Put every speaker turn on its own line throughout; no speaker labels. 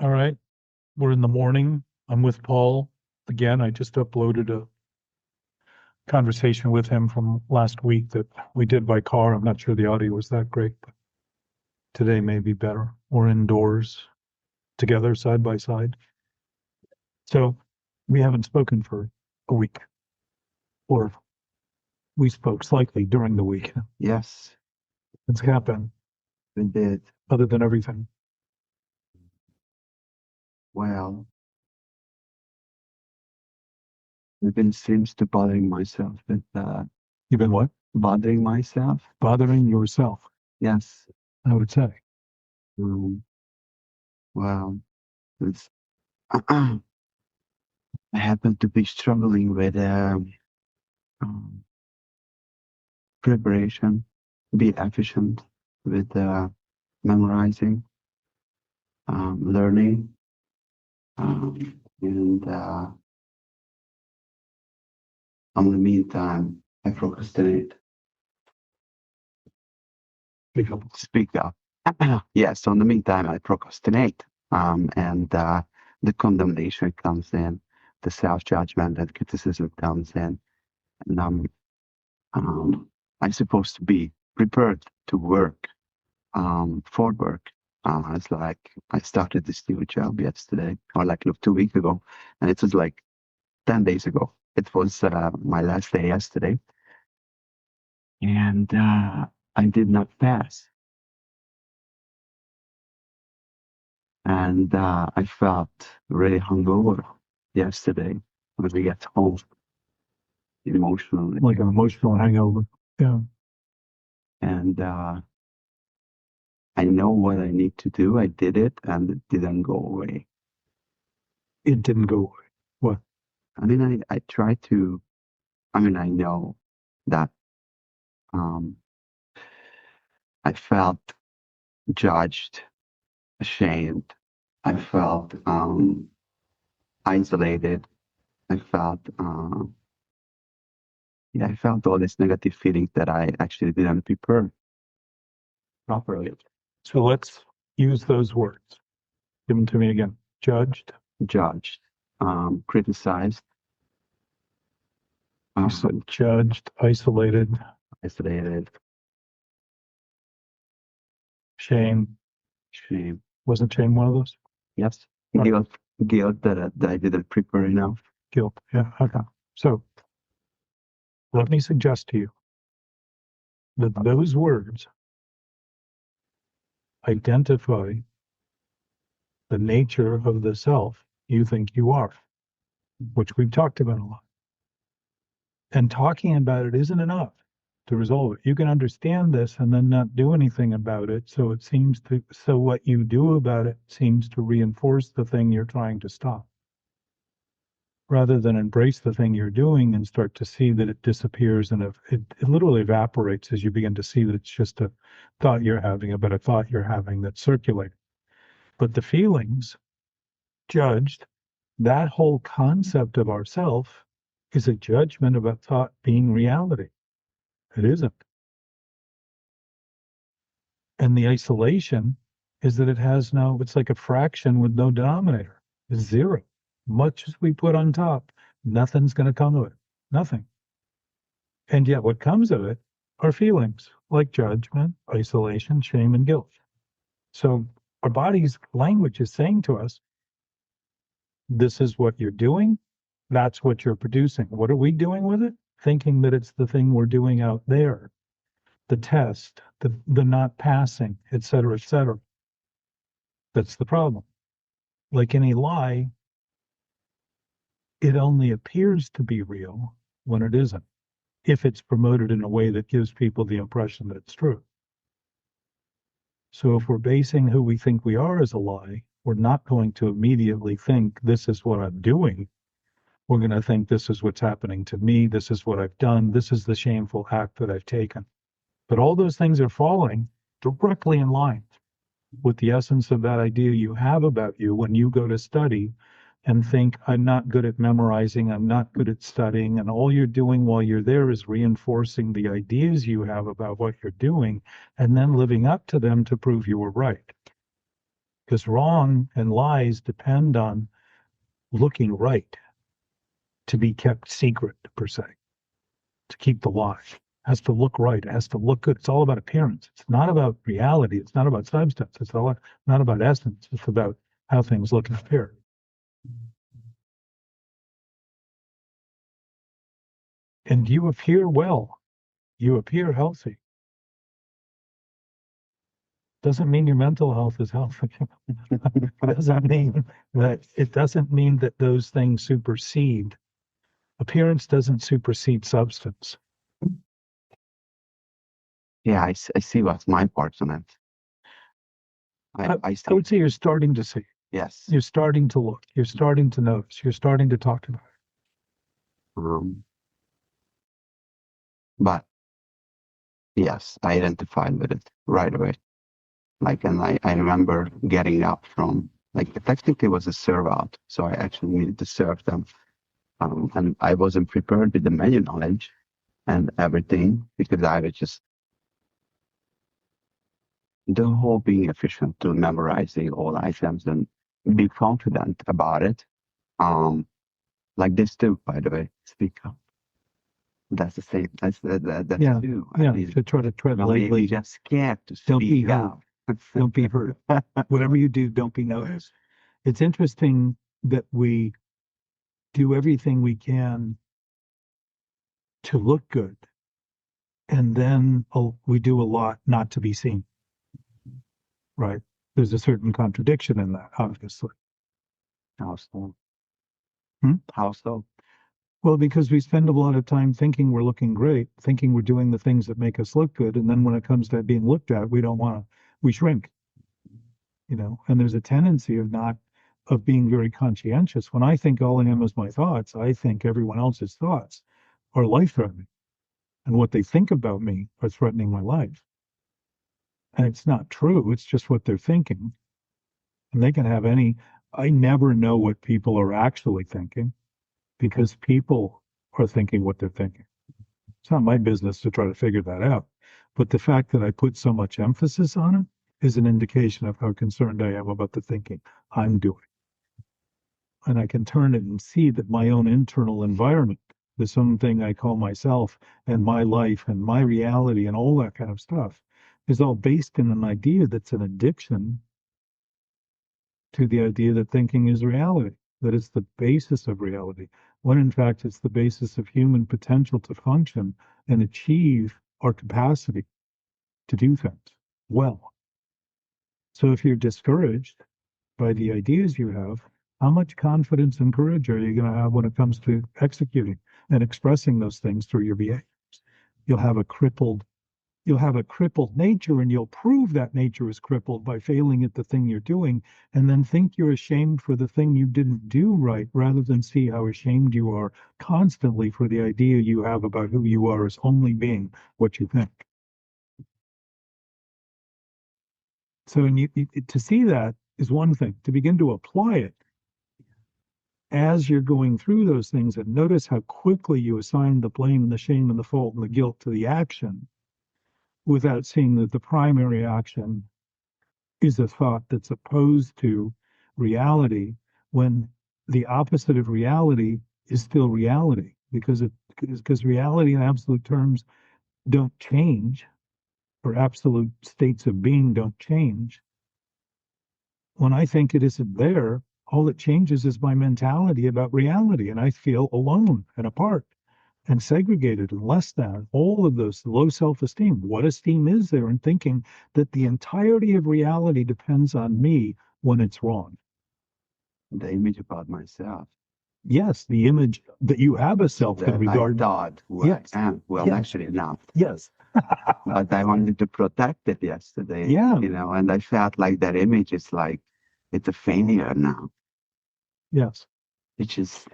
All right. We're in the morning. I'm with Paul again. I just uploaded a conversation with him from last week that we did by car. I'm not sure the audio was that great, but today may be better. We're indoors together side by side. So we haven't spoken for a week, or we spoke slightly during the week.
Yes,
It's happened,
we did.
other than everything.
Well, I've been seems to bothering myself with
You've been what?
bothering myself.
Bothering yourself,
Yes.
I would say.
Um, well, it's I happen to be struggling with um, preparation, be efficient with memorizing, learning, and in the meantime, I procrastinate.
Big help.
Speak up. Yes, in the meantime, I procrastinate. And the condemnation comes in, the self-judgment and criticism comes in. And I'm supposed to be prepared to work, for work. It's like I started this new job yesterday, or like 2 weeks ago, and it was like 10 days ago. It was my last day yesterday, and I did not pass. And I felt really hungover yesterday when we get home emotionally.
Like an emotional hangover. Yeah.
And I know what I need to do. I did it and it didn't go away.
It didn't go away. What?
I mean, I try to, I mean, I know that um, I felt judged, ashamed. I felt isolated. I felt, yeah, I felt all these negative feelings that I actually didn't prepare properly.
So let's use those words. Give them to me again. Judged.
Judged, criticized,
You said judged, isolated,
isolated,
shame.
shame.
Wasn't shame one of those?
Yes,
Right.
guilt that I didn't prepare enough.
Guilt. Yeah. Okay. So let me suggest to you that those words identify the nature of the self you think you are, which we've talked about a lot. And talking about it isn't enough to resolve it. You can understand this and then not do anything about it. So what you do about it seems to reinforce the thing you're trying to stop, rather than embrace the thing you're doing and start to see that it disappears and it literally evaporates as you begin to see that it's just a thought you're having about a thought you're having that's circulating. But the feelings, judged, that whole concept of ourself is a judgment about thought being reality. It isn't. And the isolation is that it's like a fraction with no denominator. It's zero. Much as we put on top, nothing's going to come of it. Nothing. And yet what comes of it are feelings like judgment, isolation, shame, and guilt. So our body's language is saying to us, this is what you're doing. That's what you're producing. What are we doing with it? Thinking that it's the thing we're doing out there, the test, the not passing, et cetera, et cetera. That's the problem. Like any lie, it only appears to be real when it isn't, if it's promoted in a way that gives people the impression that it's true. So if we're basing who we think we are as a lie, we're not going to immediately think this is what I'm doing. We're going to think this is what's happening to me. This is what I've done. This is the shameful act that I've taken. But all those things are falling directly in line with the essence of that idea you have about you when you go to study and think, I'm not good at memorizing, I'm not good at studying, and all you're doing while you're there is reinforcing the ideas you have about what you're doing and then living up to them to prove you were right. because wrong and lies depend on looking right to be kept secret, per se, to keep the lie. It has to look right. It has to look good. It's all about appearance. It's not about reality. It's not about substance. It's not about essence. It's about how things look and appear. And you appear well. You appear healthy. Doesn't mean your mental health is healthy. It doesn't mean that those things supersede. Appearance doesn't supersede substance.
Yeah, I see what's my part on it. I
I would say you're starting to see.
Yes.
You're starting to look. You're starting to notice. You're starting to talk about it.
But yes, I identified with it right away. Like, and I remember getting up from, like, technically it was a serve out, so I actually needed to serve them. And I wasn't prepared with the menu knowledge and everything because I was just the whole being efficient to memorizing all items and be confident about it. Like this too, by the way, speak up. That's the same. That's
Yeah,
too.
yeah.
I mean,
To try to tread lightly.
maybe just scared to
Don't be
speak
heard.
out.
Don't be heard. Whatever you do, don't be noticed. It's interesting that we do everything we can to look good, and then we do a lot not to be seen. Right? There's a certain contradiction in that, obviously.
How so?
Hmm?
How so?
Well, because we spend a lot of time thinking we're looking great, thinking we're doing the things that make us look good, and then when it comes to being looked at, we don't want to. We shrink. And there's a tendency of being very conscientious. When I think all I am is my thoughts, I think everyone else's thoughts are life-threatening, and what they think about me are threatening my life. And it's not true. It's just what they're thinking. And they can have I never know what people are actually thinking because people are thinking what they're thinking. It's not my business to try to figure that out. But the fact that I put so much emphasis on it is an indication of how concerned I am about the thinking I'm doing. And I can turn it and see that my own internal environment, the something I call myself and my life and my reality and all that kind of stuff, is all based in an idea that's an addiction to the idea that thinking is reality, that it's the basis of reality, when in fact it's the basis of human potential to function and achieve our capacity to do things well. So if you're discouraged by the ideas you have, how much confidence and courage are you going to have when it comes to executing and expressing those things through your behaviors? You'll have a crippled nature, and you'll prove that nature is crippled by failing at the thing you're doing, and then think you're ashamed for the thing you didn't do right, rather than see how ashamed you are constantly for the idea you have about who you are as only being what you think. So, to see that is one thing. To begin to apply it as you're going through those things, and notice how quickly you assign the blame and the shame and the fault and the guilt to the action, without seeing that the primary action is a thought that's opposed to reality, when the opposite of reality is still reality, because reality in absolute terms don't change, or absolute states of being don't change. When I think it isn't there, all it changes is my mentality about reality, and I feel alone and apart and segregated and less than, all of those, low self-esteem. What esteem is there in thinking that the entirety of reality depends on me when it's wrong?
The image about myself.
Yes, the image that you have a self in
That
regard.
I thought who
Yes.
I am. Well,
Yes.
actually not.
Yes.
But I wanted to protect it yesterday.
Yeah.
And I felt like that image is like, it's a failure now.
Yes.
Which is,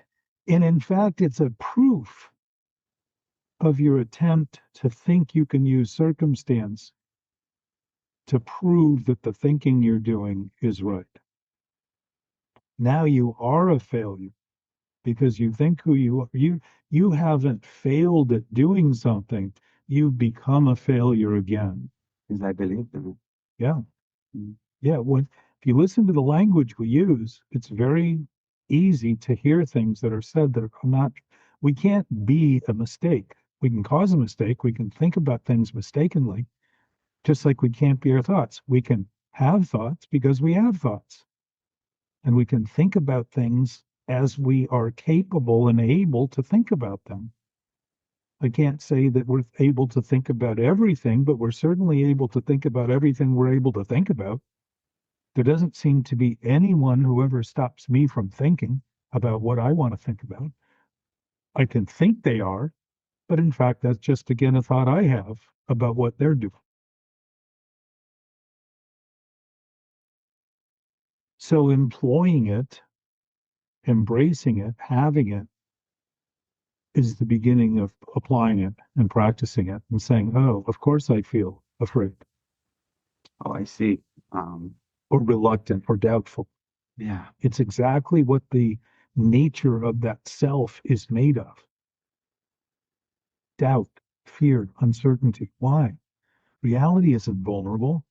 And in fact, it's a proof of your attempt to think you can use circumstance to prove that the thinking you're doing is right. Now you are a failure because you think who you are. You haven't failed at doing something. You've become a failure again.
because I believe in it.
Yeah.
Mm.
Yeah. If you listen to the language we use, it's very easy to hear things that are said that are not, we can't be a mistake. We can cause a mistake. We can think about things mistakenly, just like we can't be our thoughts. We can have thoughts because we have thoughts. And we can think about things as we are capable and able to think about them. I can't say that we're able to think about everything, but we're certainly able to think about everything we're able to think about. There doesn't seem to be anyone who ever stops me from thinking about what I want to think about. I can think they are, but in fact, that's just again a thought I have about what they're doing. So employing it, embracing it, having it is the beginning of applying it and practicing it and saying, oh, of course I feel afraid
Oh, I see. Um,
or reluctant or doubtful.
yeah.
It's exactly what the nature of that self is made of. Doubt, fear, uncertainty. Why? Reality isn't vulnerable.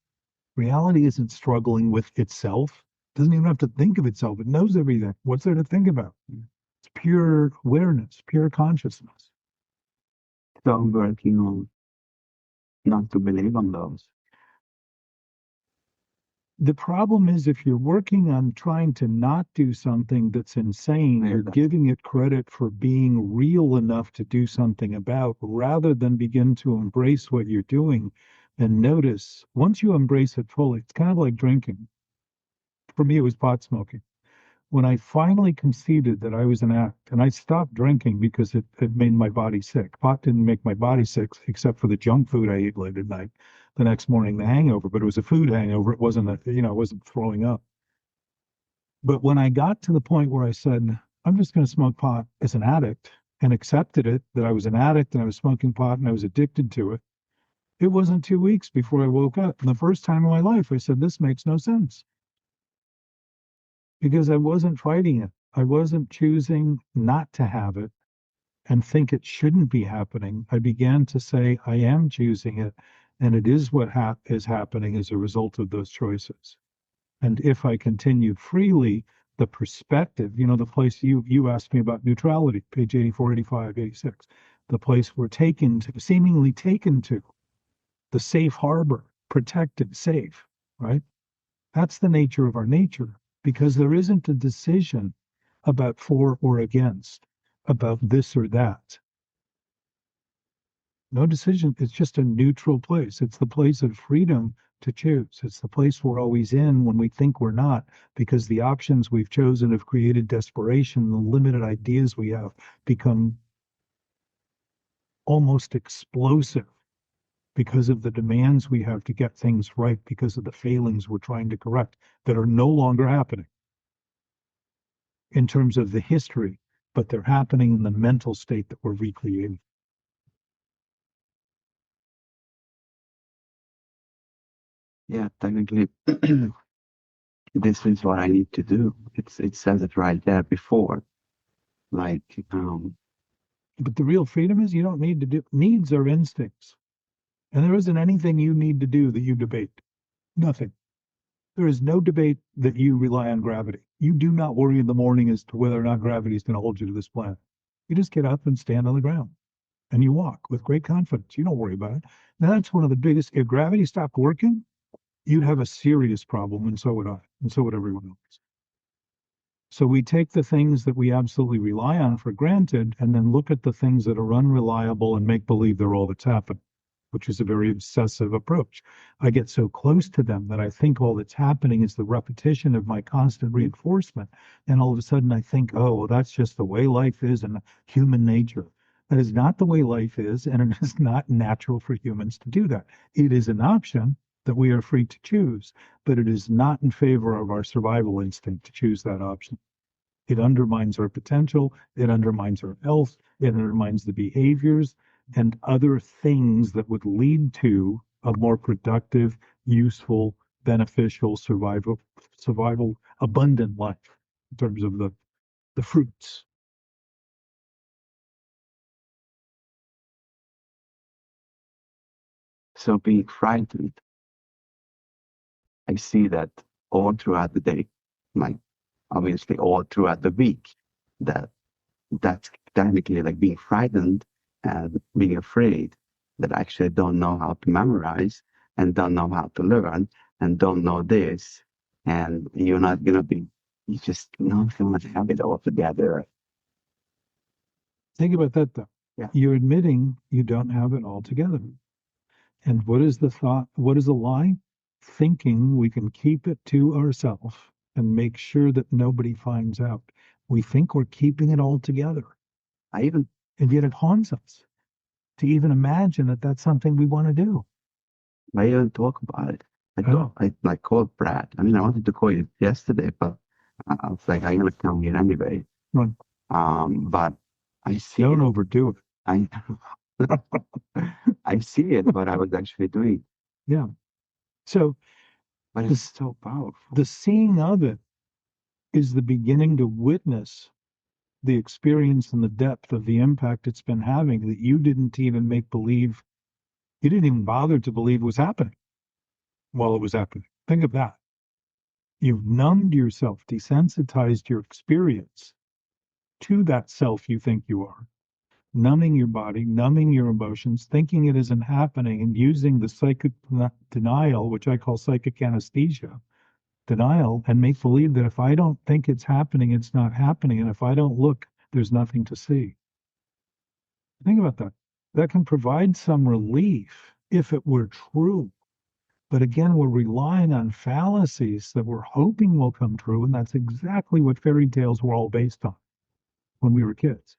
Reality isn't struggling with itself. It doesn't even have to think of itself. It knows everything. What's there to think about? It's pure awareness, pure consciousness.
So I'm working on not to believe on those.
The problem is if you're working on trying to not do something that's insane,
Yeah,
you're giving it credit for being real enough to do something about, rather than begin to embrace what you're doing and notice. Once you embrace it fully, it's kind of like drinking. For me, it was pot smoking. When I finally conceded that I was an addict, and I stopped drinking because it made my body sick. Pot didn't make my body sick, except for the junk food I ate late at night. The next morning, the hangover, but it was a food hangover. It wasn't it wasn't throwing up. But when I got to the point where I said, I'm just going to smoke pot as an addict and accepted it, that I was an addict and I was smoking pot and I was addicted to it, it wasn't 2 weeks before I woke up. And the first time in my life, I said, this makes no sense because I wasn't fighting it. I wasn't choosing not to have it and think it shouldn't be happening. I began to say, I am choosing it. And it is what is happening as a result of those choices. And if I continue freely, the perspective, the place you asked me about neutrality, page 84, 85, 86, the place we're taken to, seemingly taken to, the safe harbor, protected, safe, right? That's the nature of our nature because there isn't a decision about for or against, about this or that. No decision. It's just a neutral place. It's the place of freedom to choose. It's the place we're always in when we think we're not, because the options we've chosen have created desperation. The limited ideas we have become almost explosive because of the demands we have to get things right, because of the failings we're trying to correct that are no longer happening in terms of the history, but they're happening in the mental state that we're recreating.
Yeah, technically, this is what I need to do. It says it right there before. Like,
But the real freedom is you don't need to do needs are instincts. And there isn't anything you need to do that you debate. Nothing. There is no debate that you rely on gravity. You do not worry in the morning as to whether or not gravity is going to hold you to this planet. You just get up and stand on the ground and you walk with great confidence. You don't worry about it. Now, that's one of the biggest. If gravity stopped working, you'd have a serious problem, and so would I, and so would everyone else. So we take the things that we absolutely rely on for granted and then look at the things that are unreliable and make believe they're all that's happened, which is a very obsessive approach. I get so close to them that I think all that's happening is the repetition of my constant reinforcement. And all of a sudden I think, oh, well, that's just the way life is and human nature. That is not the way life is, and it is not natural for humans to do that. It is an option that we are free to choose, but it is not in favor of our survival instinct to choose that option. It undermines our potential. It undermines our health. It undermines the behaviors and other things that would lead to a more productive, useful, beneficial, survival, abundant life in terms of the fruits.
so being frightened, I see that all throughout the day, like obviously all throughout the week. That that's technically like being frightened and being afraid that I actually don't know how to memorize and don't know how to learn and don't know this. And you're not gonna be, you just not gonna have it all together.
Think about that though.
Yeah.
You're admitting you don't have it all together. And what is the thought? What is the lie? Thinking we can keep it to ourselves and make sure that nobody finds out. We think we're keeping it all together.
I even
And yet it haunts us to even imagine that that's something we want to do.
I even talk about it.
Oh,
I like called Brad. I mean, I wanted to call you yesterday, but I was like, I'm gonna come here anyway.
right.
But I see
Don't
it.
overdo it.
I I see it, what I was actually doing.
Yeah. So
But
the,
it's so powerful.
the seeing of it is the beginning to witness the experience and the depth of the impact it's been having that you didn't even make believe, you didn't even bother to believe was happening while it was happening. Think of that. You've numbed yourself, desensitized your experience to that self you think you are, numbing your body, numbing your emotions, thinking it isn't happening, and using the psychic denial, which I call psychic anesthesia, denial, and make believe that if I don't think it's happening, it's not happening. And if I don't look, there's nothing to see. Think about that. That can provide some relief if it were true. But again, we're relying on fallacies that we're hoping will come true. And that's exactly what fairy tales were all based on when we were kids.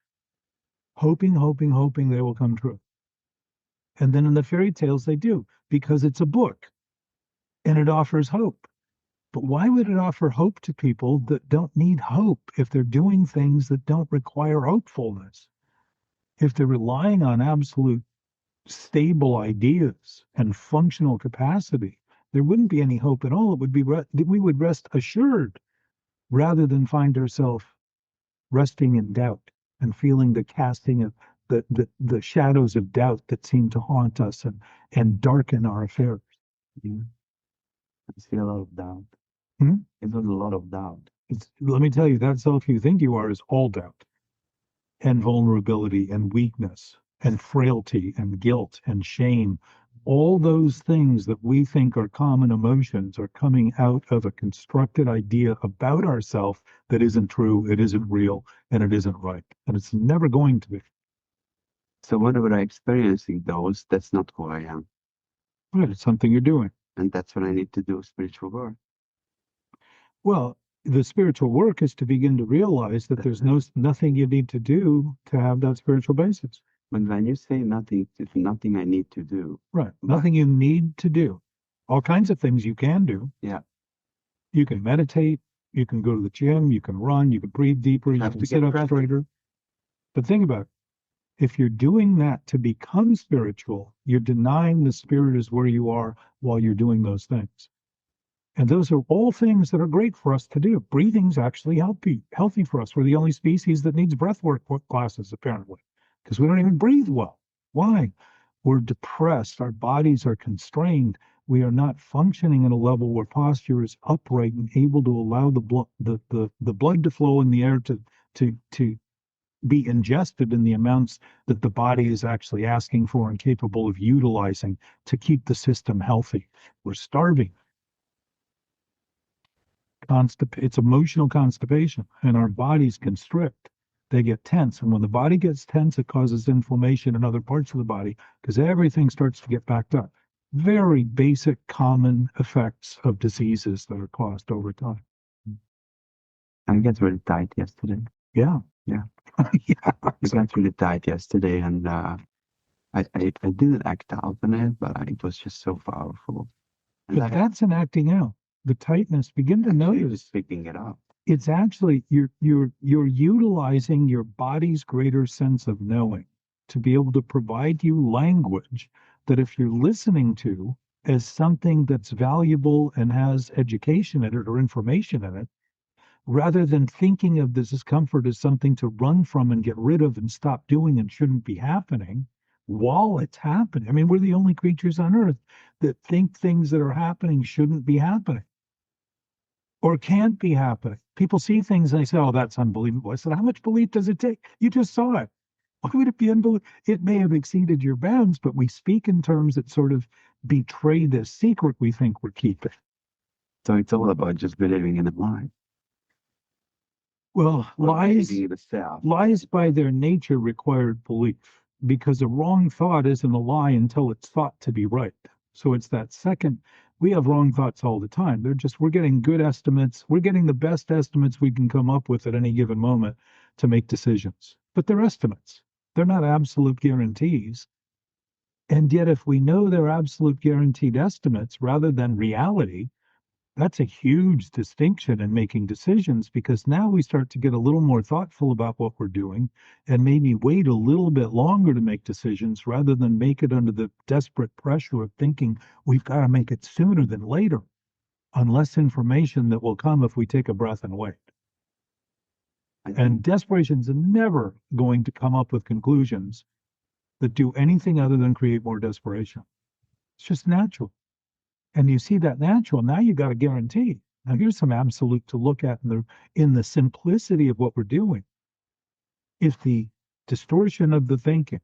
Hoping, hoping, hoping they will come true. And then in the fairy tales, they do because it's a book and it offers hope. But why would it offer hope to people that don't need hope if they're doing things that don't require hopefulness? If they're relying on absolute stable ideas and functional capacity, there wouldn't be any hope at all. It would be we would rest assured rather than find ourselves resting in doubt and feeling the casting of the shadows of doubt that seem to haunt us and darken our affairs.
Yeah. I see a lot of doubt.
Hmm?
It was a lot of doubt.
Let me tell you, that self you think you are is all doubt and vulnerability and weakness and frailty and guilt and shame. All those things that we think are common emotions are coming out of a constructed idea about ourselves that isn't true, it isn't real, and it isn't right. And it's never going to be.
So whenever I'm experiencing those, that's not who I am.
Right, it's something you're doing.
And that's what I need to do, spiritual work.
Well, the spiritual work is to begin to realize that there's nothing you need to do to have that spiritual basis.
But when you say nothing, it's nothing I need to do.
Right. Nothing you need to do. All kinds of things you can do.
Yeah.
You can meditate, you can go to the gym, you can run, you can breathe deeper, you
Have
can
to
sit
get
up
present.
straighter. But think about it. If you're doing that to become spiritual, you're denying the spirit is where you are while you're doing those things. And those are all things that are great for us to do. Breathing's actually healthy for us. We're the only species that needs breath work classes, apparently, because we don't even breathe well. Why? We're depressed. Our bodies are constrained. We are not functioning at a level where posture is upright and able to allow the blood to flow in the air to be ingested in the amounts that the body is actually asking for and capable of utilizing to keep the system healthy. We're starving. It's emotional constipation, and our bodies constrict. They get tense, and when the body gets tense, it causes inflammation in other parts of the body because everything starts to get backed up. Very basic, common effects of diseases that are caused over time.
I got really tight yesterday.
Yeah.
Yeah.
Yeah,
It got really tight yesterday, and I didn't act out on it, but it was just so powerful. And
but that's an acting out. The tightness, begin to notice.
Picking it up.
It's actually you're utilizing your body's greater sense of knowing to be able to provide you language that if you're listening to as something that's valuable and has education in it or information in it, rather than thinking of the discomfort as something to run from and get rid of and stop doing and shouldn't be happening while it's happening. I mean, we're the only creatures on earth that think things that are happening shouldn't be happening. or can't be happening. People see things and they say, oh, that's unbelievable. I said, how much belief does it take? You just saw it. Why would it be unbelievable? It may have exceeded your bounds, but we speak in terms that sort of betray this secret we think we're keeping.
So it's all about just believing in the mind.
Well,
Or
lies,
believing in the self.
lies by their nature require belief because a wrong thought isn't a lie until it's thought to be right. So it's that second, we have wrong thoughts all the time. We're getting good estimates. We're getting the best estimates we can come up with at any given moment to make decisions. But they're estimates. They're not absolute guarantees. And yet, if we know they're absolute guaranteed estimates rather than reality, that's a huge distinction in making decisions because now we start to get a little more thoughtful about what we're doing and maybe wait a little bit longer to make decisions rather than make it under the desperate pressure of thinking we've got to make it sooner than later on less information that will come if we take a breath and wait. And desperation's never going to come up with conclusions that do anything other than create more desperation. It's just natural. And you see that natural, now you got a guarantee. Now here's some absolute to look at in the simplicity of what we're doing. If the distortion of the thinking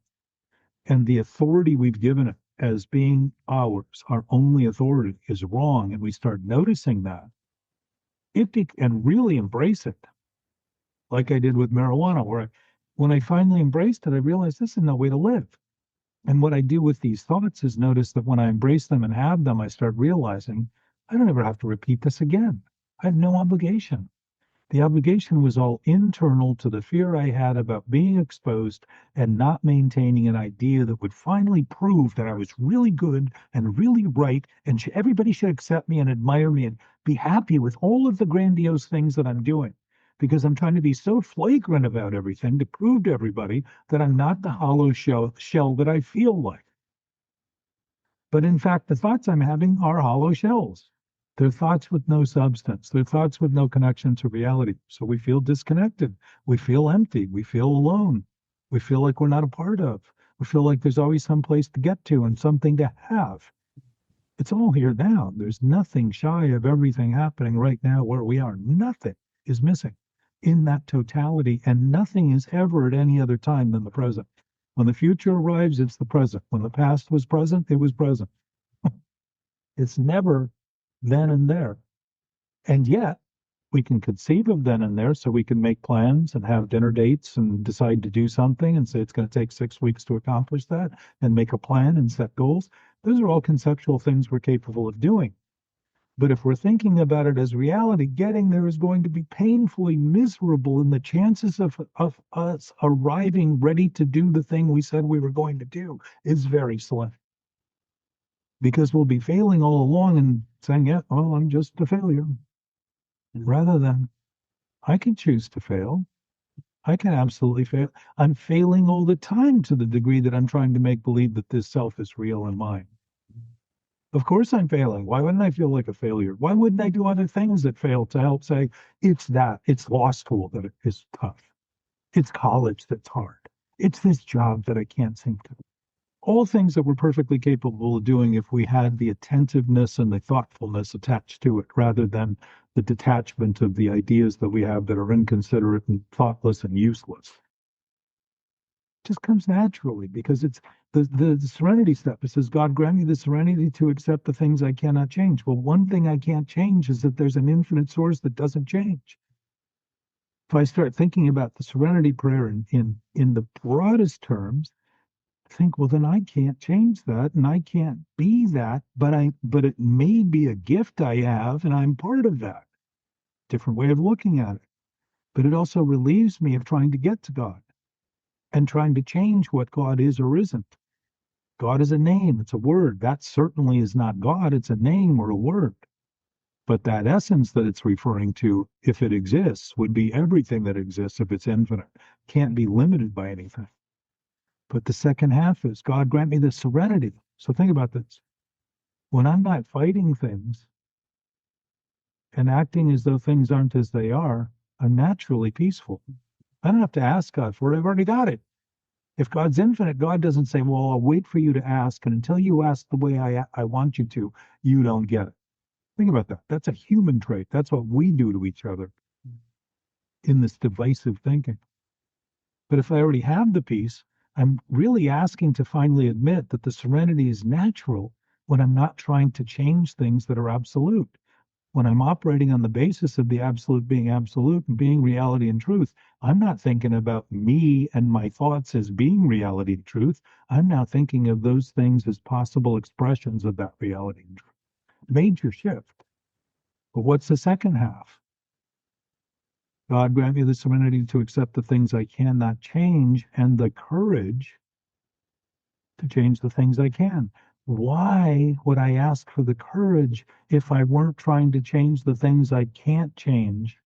and the authority we've given it as being ours, our only authority, is wrong, and we start noticing that, and really embrace it, like I did with marijuana, when I finally embraced it, I realized this is no way to live. And what I do with these thoughts is notice that when I embrace them and have them, I start realizing I don't ever have to repeat this again. I have no obligation. The obligation was all internal to the fear I had about being exposed and not maintaining an idea that would finally prove that I was really good and really right, and everybody should accept me and admire me and be happy with all of the grandiose things that I'm doing. Because I'm trying to be so flagrant about everything to prove to everybody that I'm not the hollow shell that I feel like. But in fact, the thoughts I'm having are hollow shells. They're thoughts with no substance. They're thoughts with no connection to reality. So we feel disconnected. We feel empty. We feel alone. We feel like we're not a part of. We feel like there's always some place to get to and something to have. It's all here now. There's nothing shy of everything happening right now where we are. Nothing is missing in that totality, and nothing is ever at any other time than the present. When the future arrives, it's the present. When the past was present, it was present. It's never then and there. And yet, we can conceive of then and there, so we can make plans and have dinner dates and decide to do something and say it's going to take 6 weeks to accomplish that and make a plan and set goals. Those are all conceptual things we're capable of doing. But if we're thinking about it as reality, getting there is going to be painfully miserable, and the chances of us arriving ready to do the thing we said we were going to do is very slim. Because we'll be failing all along and saying, yeah, well, I'm just a failure. Rather than, I can choose to fail. I can absolutely fail. I'm failing all the time to the degree that I'm trying to make believe that this self is real and mine. Of course I'm failing. Why wouldn't I feel like a failure? Why wouldn't I do other things that fail to help say, it's law school that is tough. It's college that's hard. It's this job that I can't seem to. All things that we're perfectly capable of doing if we had the attentiveness and the thoughtfulness attached to it, rather than the detachment of the ideas that we have that are inconsiderate and thoughtless and useless. Just comes naturally because it's the serenity step. It says, God grant me the serenity to accept the things I cannot change. Well, one thing I can't change is that there's an infinite source that doesn't change. If I start thinking about the serenity prayer in the broadest terms, think, well, then I can't change that and I can't be that, but it may be a gift I have and I'm part of that. Different way of looking at it. But it also relieves me of trying to get to God and trying to change what God is or isn't. God is a name, it's a word. That certainly is not God, it's a name or a word. But that essence that it's referring to, if it exists, would be everything that exists if it's infinite. Can't be limited by anything. But the second half is, God grant me the serenity. So think about this. When I'm not fighting things and acting as though things aren't as they are, I'm naturally peaceful. I don't have to ask God for it. I've already got it. If God's infinite, God doesn't say, well, I'll wait for you to ask, and until you ask the way I want you to, you don't get it. Think about that. That's a human trait. That's what we do to each other in this divisive thinking. But if I already have the peace, I'm really asking to finally admit that the serenity is natural when I'm not trying to change things that are absolute. When I'm operating on the basis of the absolute being absolute and being reality and truth, I'm not thinking about me and my thoughts as being reality and truth. I'm now thinking of those things as possible expressions of that reality and truth. Major shift. But what's the second half? God grant me the serenity to accept the things I cannot change and the courage to change the things I can. Why would I ask for the courage if I weren't trying to change the things I can't change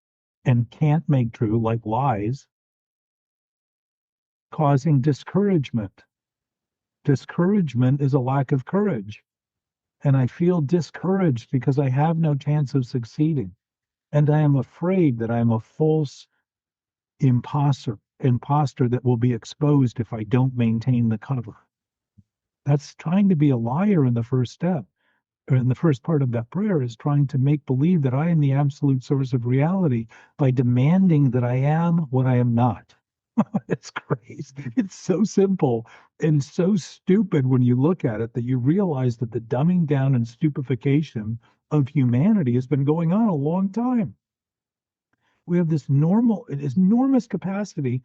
and can't make true, like lies, causing discouragement? Discouragement is a lack of courage. And I feel discouraged because I have no chance of succeeding. And I am afraid that I'm a false imposter that will be exposed if I don't maintain the cover. That's trying to be a liar in the first step, or in the first part of that prayer, is trying to make believe that I am the absolute source of reality by demanding that I am what I am not. It's crazy. It's so simple and so stupid when you look at it that you realize that the dumbing down and stupefaction of humanity has been going on a long time. We have this enormous capacity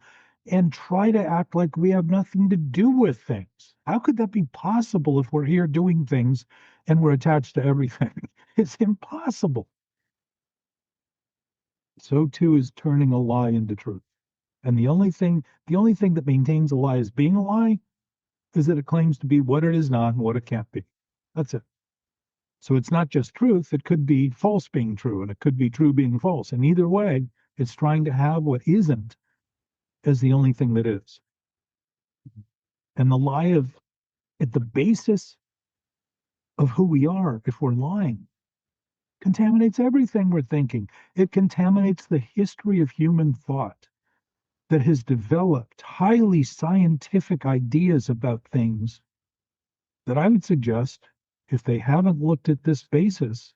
and try to act like we have nothing to do with things. How could that be possible if we're here doing things and we're attached to everything? It's impossible. So too is turning a lie into truth. And the only thing that maintains a lie as being a lie is that it claims to be what it is not and what it can't be. That's it. So it's not just truth, it could be false being true, and it could be true being false. And either way, it's trying to have what isn't as the only thing that is. And the lie of at the basis of who we are, if we're lying, contaminates everything we're thinking. It contaminates the history of human thought that has developed highly scientific ideas about things that I would suggest, if they haven't looked at this basis,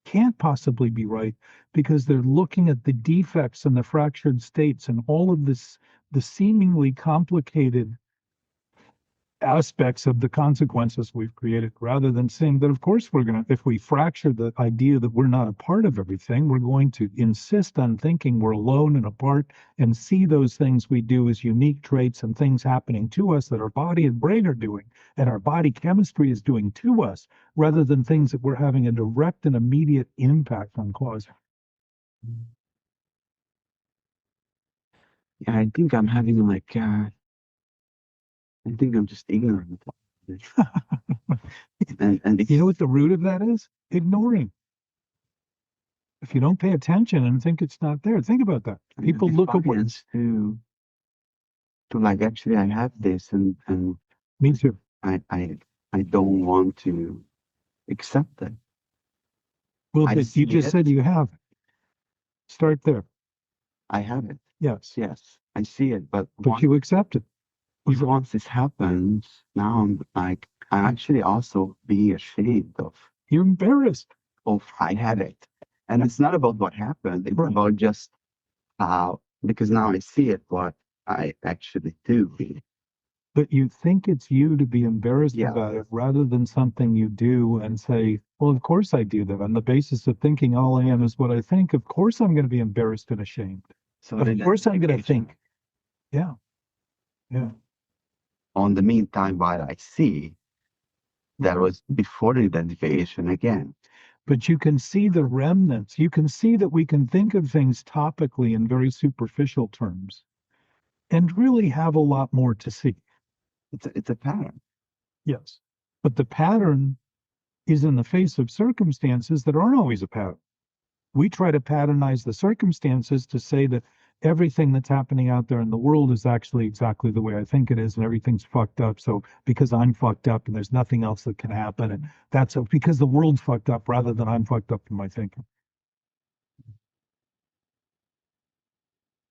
can't possibly be right because they're looking at the defects and the fractured states and all of this, the seemingly complicated aspects of the consequences we've created, rather than saying that, of course, we're going to, if we fracture the idea that we're not a part of everything, we're going to insist on thinking we're alone and apart and see those things we do as unique traits and things happening to us that our body and brain are doing and our body chemistry is doing to us, rather than things that we're having a direct and immediate impact on causing.
Yeah, I think I'm having like, I think I'm just ignorant. And
You know
it's,
what the root of that is? Ignoring. If you don't pay attention and think it's not there, think about that. People look at what.
defiance to like, actually I have this, and
Me too.
I don't want to accept it.
Well,
I
but you
see
just
it.
said you have. Start there.
I have it.
Yes.
Yes, I see it. But
But you accept it.
once this happens, now I'm like, I'm actually also being ashamed
You're embarrassed.
of I had it. And it's not about what happened. It's
Right.
about just how, because now I see it, what I actually do.
But you think it's you to be embarrassed
Yeah.
about it rather than something you do and say, well, of course I do that. On the basis of thinking all I am is what I think, of course I'm going to be embarrassed and ashamed.
So
Of
the
course I'm going to
identification
think. Yeah. Yeah.
on the meantime, while I see that was before the identification again.
But you can see the remnants. You can see that we can think of things topically in very superficial terms and really have a lot more to see.
It's a pattern.
Yes. But the pattern is in the face of circumstances that aren't always a pattern. We try to patternize the circumstances to say that everything that's happening out there in the world is actually exactly the way I think it is, and everything's fucked up. So because I'm fucked up and there's nothing else that can happen, and because the world's fucked up rather than I'm fucked up in my thinking.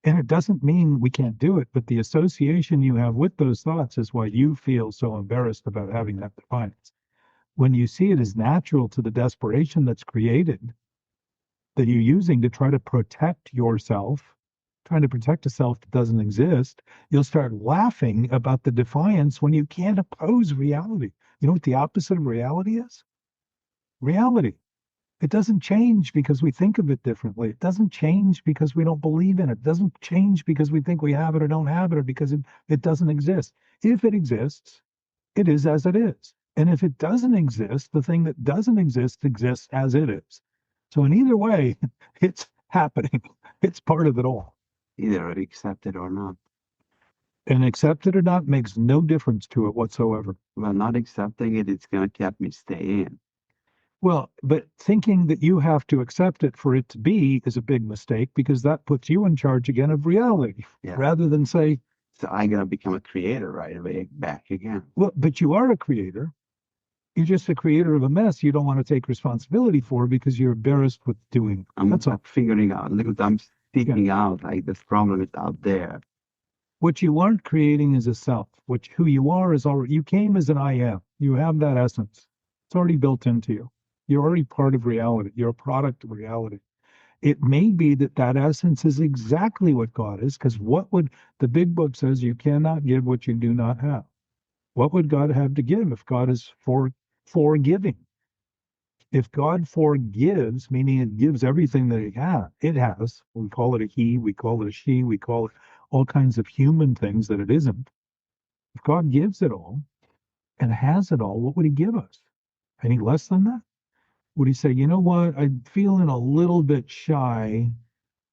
And it doesn't mean we can't do it, but the association you have with those thoughts is why you feel so embarrassed about having that defiance. when you see it as natural to the desperation that's created, that you're using to try to protect yourself, trying to protect a self that doesn't exist, you'll start laughing about the defiance when you can't oppose reality. You know what the opposite of reality is? Reality. It doesn't change because we think of it differently. It doesn't change because we don't believe in it. It doesn't change because we think we have it or don't have it or because it doesn't exist. If it exists, it is as it is. And if it doesn't exist, the thing that doesn't exist exists as it is. So in either way, it's happening. It's part of it all.
Either accept it or not.
And accept it or not makes no difference to it whatsoever.
Well, not accepting it, it's going to keep me stay in.
Well, but thinking that you have to accept it for it to be is a big mistake because that puts you in charge again of reality
Yeah.
rather than say,
So I'm going to become a creator right away, back again.
well, but you are a creator. You're just a creator of a mess you don't want to take responsibility for because you're embarrassed with doing it.
I'm
That's all.
figuring out, I'm speaking out, like this problem is out there.
What you aren't creating is a self. Who you are is already, you came as an I am. You have that essence. It's already built into you. You're already part of reality. You're a product of reality. It may be that that essence is exactly what God is, because what would the big book says you cannot give what you do not have. What would God have to give if God is forgiving? If God forgives, meaning it gives everything that it has, we call it a he, we call it a she, we call it all kinds of human things that it isn't. If God gives it all and has it all, what would he give us? Any less than that? Would he say, you know what, I'm feeling a little bit shy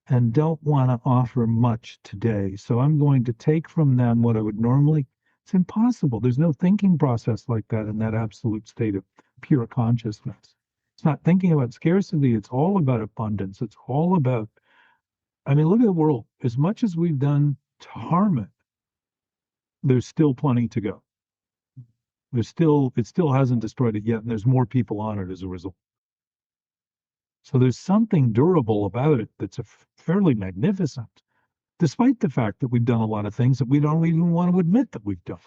and don't want to offer much today, so I'm going to take from them what I would normally. It's impossible. There's no thinking process like that in that absolute state of pure consciousness. It's not thinking about scarcity. It's all about abundance. It's all about, I mean, look at the world. As much as we've done to harm it, there's still plenty to go. It still hasn't destroyed it yet, and there's more people on it as a result. So there's something durable about it that's fairly magnificent, despite the fact that we've done a lot of things that we don't even want to admit that we've done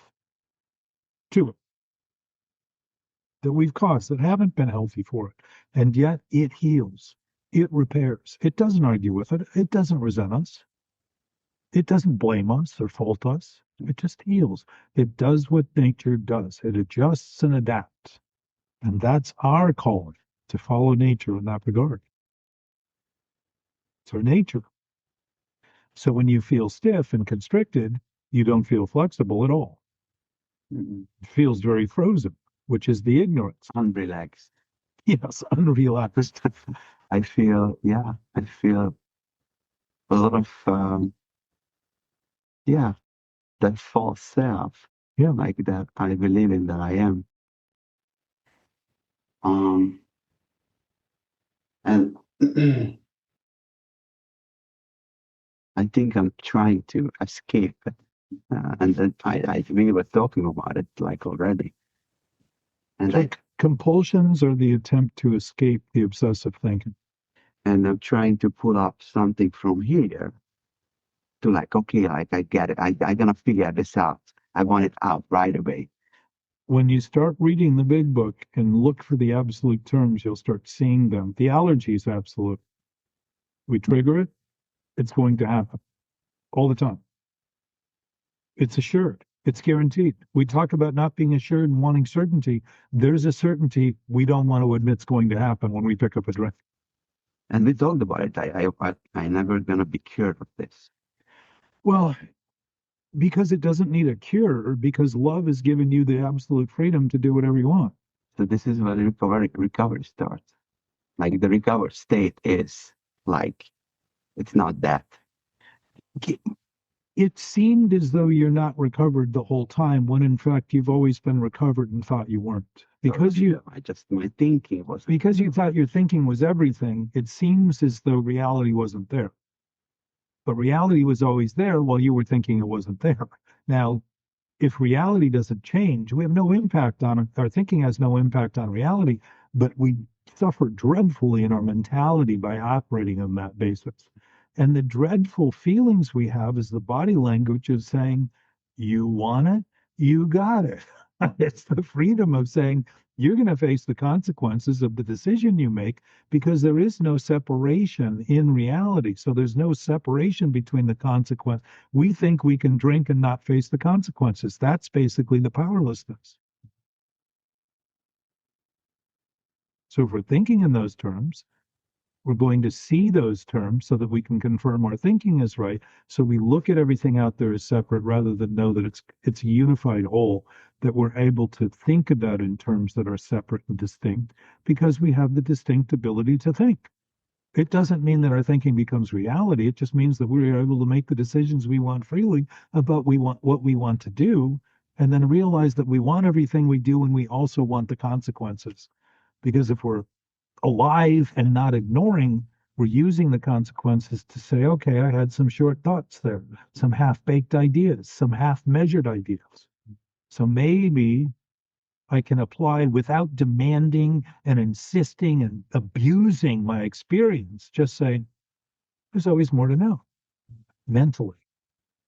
to it, that we've caused that haven't been healthy for it. And yet it heals, it repairs, it doesn't argue with it, it doesn't resent us, it doesn't blame us or fault us, it just heals. It does what nature does, it adjusts and adapts. And that's our calling, to follow nature in that regard. It's our nature. So when you feel stiff and constricted, you don't feel flexible at all. It feels very frozen, which is the ignorance.
Unrelaxed.
Yes, unrelaxed.
I feel a lot of, that false self,
Yeah.
like that I believe in that I am. And I think I'm trying to escape it. And then we were talking about it like already. And
So compulsions are the attempt to escape the obsessive thinking.
and I'm trying to pull up something from here to like, okay, like I get it. I'm gonna figure this out. I want it out right away.
When you start reading the big book and look for the absolute terms, you'll start seeing them. The allergy is absolute. We trigger it, it's going to happen all the time. It's assured. It's guaranteed. We talk about not being assured and wanting certainty. There's a certainty we don't want to admit is going to happen when we pick up a drink.
And we talked about it. I never gonna be cured of this.
Well, because it doesn't need a cure, because love has given you the absolute freedom to do whatever you want.
So this is where the recovery starts. Like the recovered state is like, it's not that.
It seemed as though you're not recovered the whole time, when in fact you've always been recovered and thought you weren't. Because
My thinking was,
because you thought your thinking was everything, it seems as though reality wasn't there. But reality was always there while you were thinking it wasn't there. Now, if reality doesn't change, we have no impact on it. Our thinking has no impact on reality, but we suffer dreadfully in our mentality by operating on that basis. And the dreadful feelings we have is the body language of saying, you want it, you got it. It's the freedom of saying, You're going to face the consequences of the decision you make because there is no separation in reality. So there's no separation between the consequence. We think we can drink and not face the consequences. That's basically the powerlessness. So if we're thinking in those terms, we're going to see those terms so that we can confirm our thinking is right. So we look at everything out there as separate rather than know that it's a unified whole, that we're able to think about in terms that are separate and distinct because we have the distinct ability to think. It doesn't mean that our thinking becomes reality. It just means that we're able to make the decisions we want freely about what we want to do, and then realize that we want everything we do and we also want the consequences. Because if we're alive and not ignoring, we're using the consequences to say, okay, I had some short thoughts there, some half-baked ideas, some half-measured ideas. So maybe I can apply without demanding and insisting and abusing my experience, just say, there's always more to know mentally.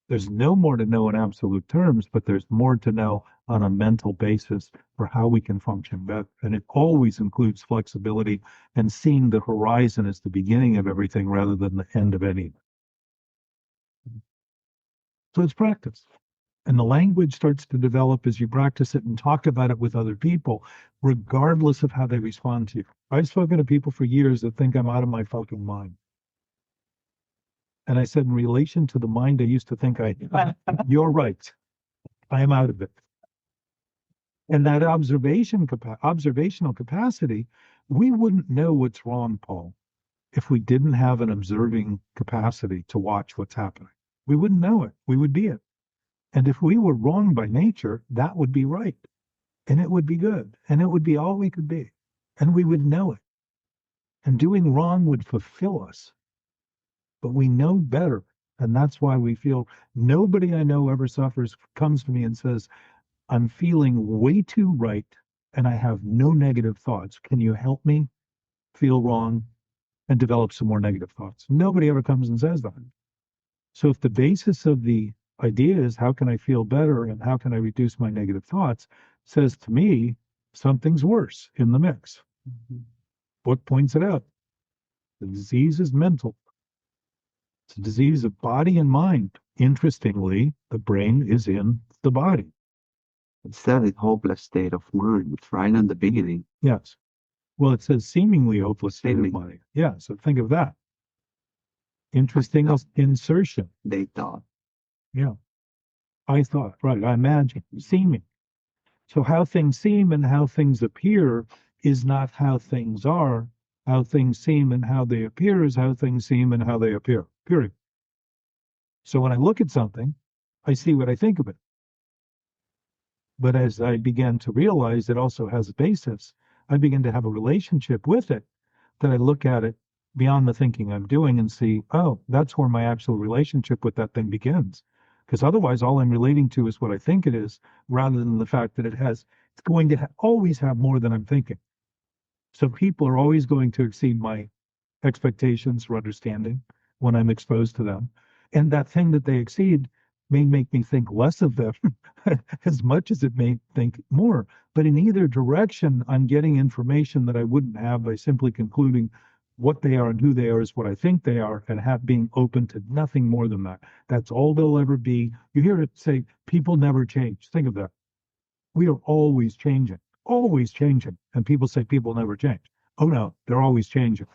There's no more to know in absolute terms, but there's more to know on a mental basis for how we can function better. And it always includes flexibility and seeing the horizon as the beginning of everything rather than the end of anything. So it's practice. And the language starts to develop as you practice it and talk about it with other people, regardless of how they respond to you. I've spoken to people for years that think I'm out of my fucking mind. And I said, in relation to the mind I used to think you're right. I am out of it. And that observational capacity, we wouldn't know what's wrong, Paul, if we didn't have an observing capacity to watch what's happening. We wouldn't know it. We would be it. And if we were wrong by nature, that would be right. And it would be good. And it would be all we could be. And we would know it. And doing wrong would fulfill us. But we know better. And that's why we feel nobody I know ever comes to me and says, I'm feeling way too right and I have no negative thoughts. Can you help me feel wrong and develop some more negative thoughts? Nobody ever comes and says that. So if the basis of the idea is how can I feel better and how can I reduce my negative thoughts, says to me, something's worse in the mix. What points it out? The disease is mental. It's a disease of body and mind. Interestingly, the brain is in the body.
It's that hopeless state of mind. It's right in the beginning.
Yes. Well, it says seemingly hopeless state of mind. Yeah, so think of that. Interesting insertion.
They thought.
Yeah. I thought, right. I imagine. Seeming. So how things seem and how things appear is not how things are. How things seem and how they appear is how things seem and how they appear. Period. So when I look at something, I see what I think of it. But as I began to realize it also has a basis, I began to have a relationship with it that I look at it beyond the thinking I'm doing and see, oh, that's where my actual relationship with that thing begins. Because otherwise, all I'm relating to is what I think it is, rather than the fact that it's going to always have more than I'm thinking. So people are always going to exceed my expectations for understanding when I'm exposed to them. And that thing that they exceed may make me think less of them as much as it may think more. But in either direction, I'm getting information that I wouldn't have by simply concluding what they are and who they are is what I think they are, and being open to nothing more than that. That's all they'll ever be. You hear it say, people never change. Think of that. We are always changing, always changing. And people say people never change. Oh no, they're always changing.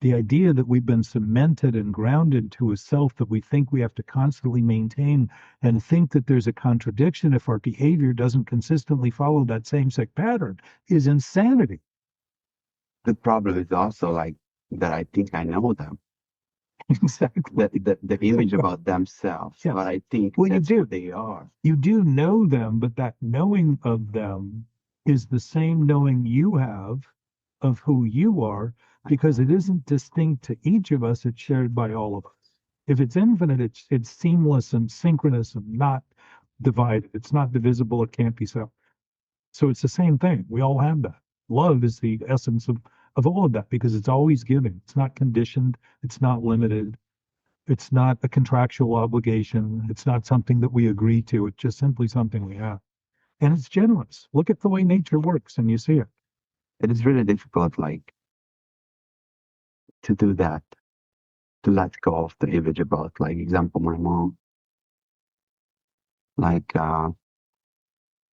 The idea that we've been cemented and grounded to a self that we think we have to constantly maintain and think that there's a contradiction if our behavior doesn't consistently follow that same sick pattern is insanity.
The problem is also like that I think I know them.
Exactly.
The image about themselves.
Yes.
But I think
Well,
that's
you do.
what they are.
You do know them, but that knowing of them is the same knowing you have of who you are, because it isn't distinct to each of us, it's shared by all of us. If it's infinite, it's seamless and synchronous and not divided. It's not divisible, it can't be separate. So it's the same thing. We all have that. Love is the essence of all of that because it's always giving. It's not conditioned, it's not limited, it's not a contractual obligation, it's not something that we agree to, it's just simply something we have. And it's generous. Look at the way nature works and you see it.
It is really difficult, like, to do that, to let go of the image about, like, example, my mom. Like,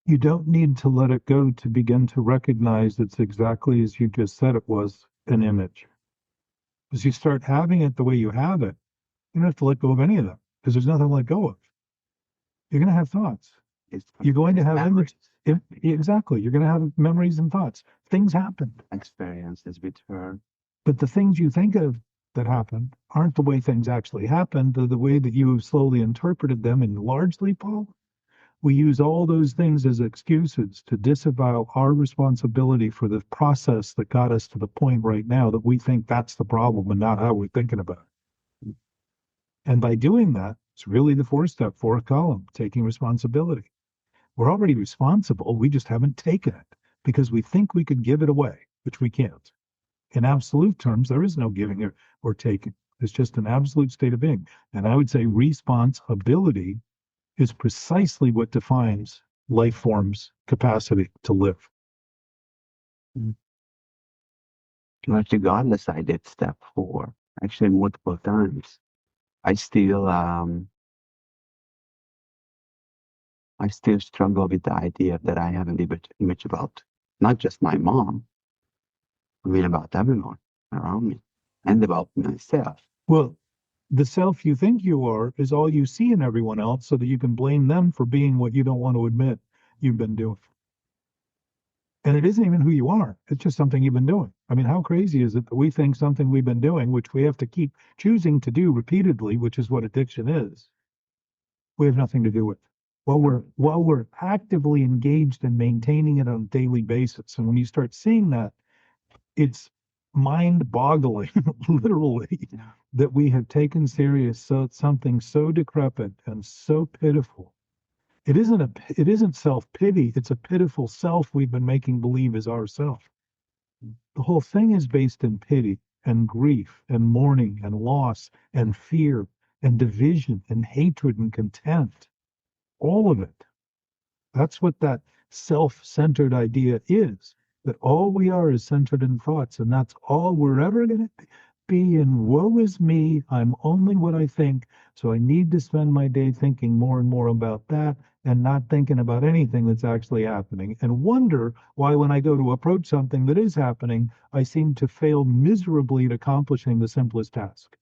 You don't need to let it go to begin to recognize it's exactly as you just said it was, an image. As you start having it the way you have it, you don't have to let go of any of them because there's nothing to let go of. You're going to have thoughts. You're going to have images. Exactly. You're going to have memories and thoughts. Things happen.
experiences with her.
But the things you think of that happened aren't the way things actually happened. They're the way that you have slowly interpreted them. And largely, Paul, we use all those things as excuses to disavow our responsibility for the process that got us to the point right now that we think that's the problem and not how we're thinking about it. And by doing that, it's really the fourth column, taking responsibility. We're already responsible. We just haven't taken it because we think we could give it away, which we can't. In absolute terms, there is no giving or taking. It's just an absolute state of being. And I would say responsibility is precisely what defines life form's capacity to live.
But regardless, I did step 4, actually multiple times. I still, I still struggle with the idea that I have an image about not just my mom, I mean about everyone around me and about myself.
Well, the self you think you are is all you see in everyone else so that you can blame them for being what you don't want to admit you've been doing. And it isn't even who you are. It's just something you've been doing. I mean, how crazy is it that we think something we've been doing, which we have to keep choosing to do repeatedly, which is what addiction is, we have nothing to do with. While we're actively engaged in maintaining it on a daily basis. And when you start seeing that, it's mind-boggling, literally, that we have taken serious something so decrepit and so pitiful. It isn't self-pity, it's a pitiful self we've been making believe is ourself. The whole thing is based in pity and grief and mourning and loss and fear and division and hatred and contempt. All of it. That's what that self-centered idea is. That all we are is centered in thoughts, and that's all we're ever going to be. And woe is me, I'm only what I think, so I need to spend my day thinking more and more about that and not thinking about anything that's actually happening, and wonder why when I go to approach something that is happening, I seem to fail miserably at accomplishing the simplest task.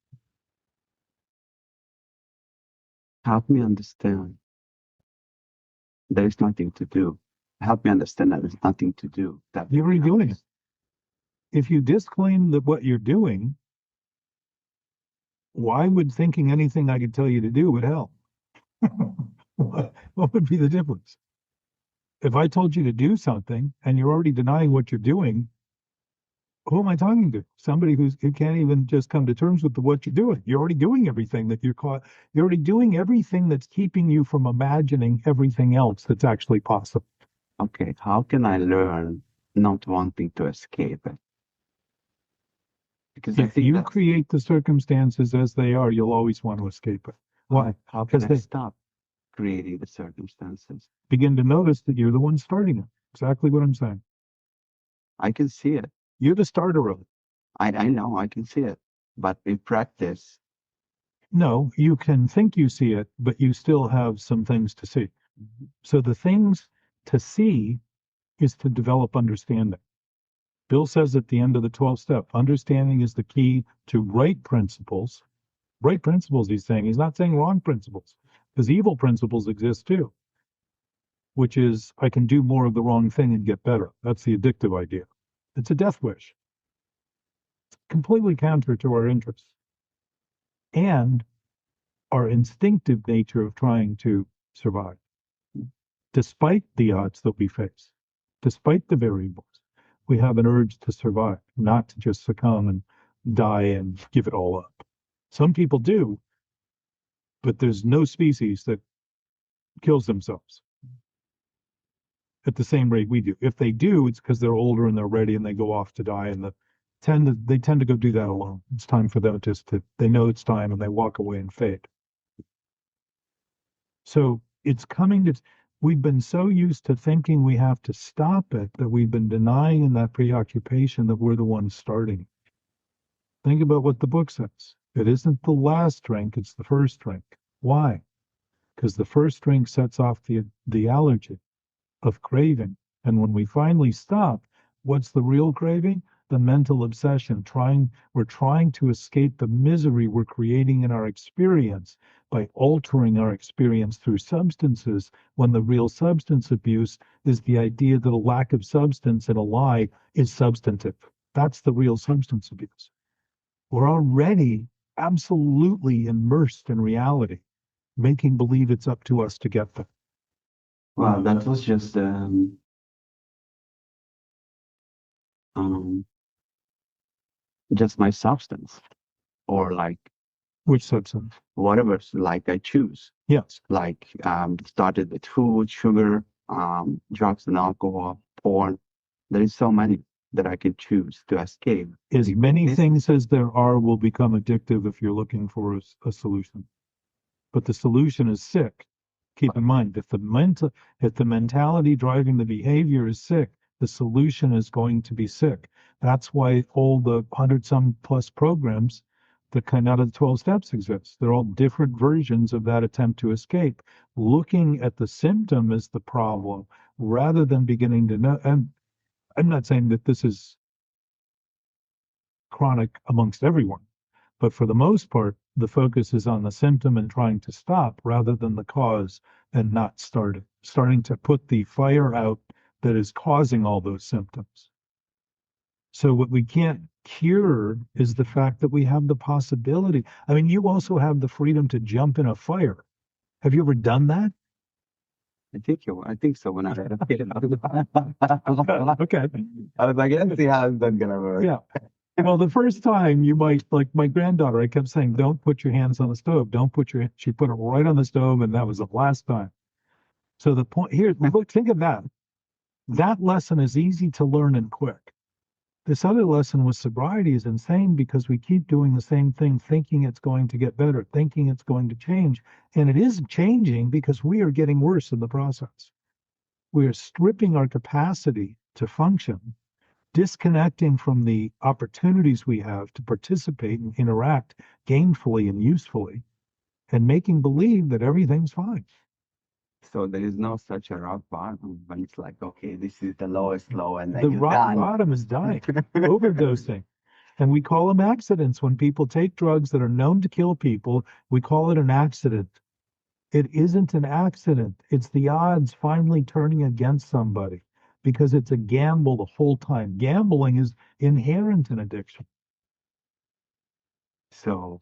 Help me understand there is nothing to do. Help me understand that there's nothing to do. That
You're already doing it. If you disclaim that what you're doing, why would thinking anything I could tell you to do would help? What would be the difference? If I told you to do something and you're already denying what you're doing, who am I talking to? Somebody who can't even just come to terms with what you're doing. You're already doing everything that you're caught. You're already doing everything that's keeping you from imagining everything else that's actually possible.
Okay, how can I learn not wanting to escape it? Because I
If
think
you create the circumstances as they are, you'll always want to escape it. Why?
How can
Because
I
they
stop creating the circumstances?
begin to notice that you're the one starting it. Exactly what I'm saying.
I can see it.
You're the starter of it.
I know I can see it. But in practice,
No, you can think you see it, but you still have some things to see. So the things to see is to develop understanding. Bill says at the end of the 12th step, understanding is the key to right principles. Right principles, he's saying. He's not saying wrong principles, because evil principles exist too, which is I can do more of the wrong thing and get better. That's the addictive idea. It's a death wish. It's completely counter to our interests and our instinctive nature of trying to survive, despite the odds that we face, despite the variables. We have an urge to survive, not to just succumb and die and give it all up. Some people do, but there's no species that kills themselves at the same rate we do. If they do, it's because they're older and they're ready and they go off to die, and they tend to go do that alone. It's time for them just to, they know it's time and they walk away and fade. So it's coming to, We've been so used to thinking we have to stop it that we've been denying in that preoccupation that we're the ones starting. Think about what the book says. It isn't the last drink, it's the first drink. Why? Because the first drink sets off the allergy of craving. And when we finally stop, what's the real craving? The mental obsession. We're trying to escape the misery we're creating in our experience by altering our experience through substances, when the real substance abuse is the idea that a lack of substance in a lie is substantive. That's the real substance abuse. We're already absolutely immersed in reality, making believe it's up to us to get there.
Well, that was just my substance, or like
Which substance?
whatever like I choose.
Yes.
Like started with food, sugar, drugs and alcohol, porn. There is so many that I can choose to escape.
As many things as there are will become addictive if you're looking for a solution. But the solution is sick. Keep in mind, if the mentality driving the behavior is sick, the solution is going to be sick. That's why all the 100 some plus programs that come out of the 12 steps exist. They're all different versions of that attempt to escape. Looking at the symptom is the problem rather than beginning to know. And I'm not saying that this is chronic amongst everyone. But for the most part, the focus is on the symptom and trying to stop rather than the cause and not starting to put the fire out that is causing all those symptoms. So what we can't cure is the fact that we have the possibility. I mean, you also have the freedom to jump in a fire. Have you ever done that?
I think so. When I had a kid,
Okay.
I was like, let's see how that's gonna work.
Yeah. Well, the first time you might, like my granddaughter, I kept saying, don't put your hands on the stove. Don't put she put it right on the stove, and that was the last time. So the point here, look, think of that. That lesson is easy to learn and quick. This other lesson with sobriety is insane because we keep doing the same thing, thinking it's going to get better, thinking it's going to change. And it isn't changing because we are getting worse in the process. We are stripping our capacity to function, disconnecting from the opportunities we have to participate and interact gainfully and usefully, and making believe that everything's fine.
So there is no such a rock bottom when it's like, okay, this is the lowest low, and then
The
you're
rock
done.
bottom is dying, overdosing. And we call them accidents. When people take drugs that are known to kill people, we call it an accident. It isn't an accident. It's the odds finally turning against somebody because it's a gamble the whole time. Gambling is inherent in addiction.
So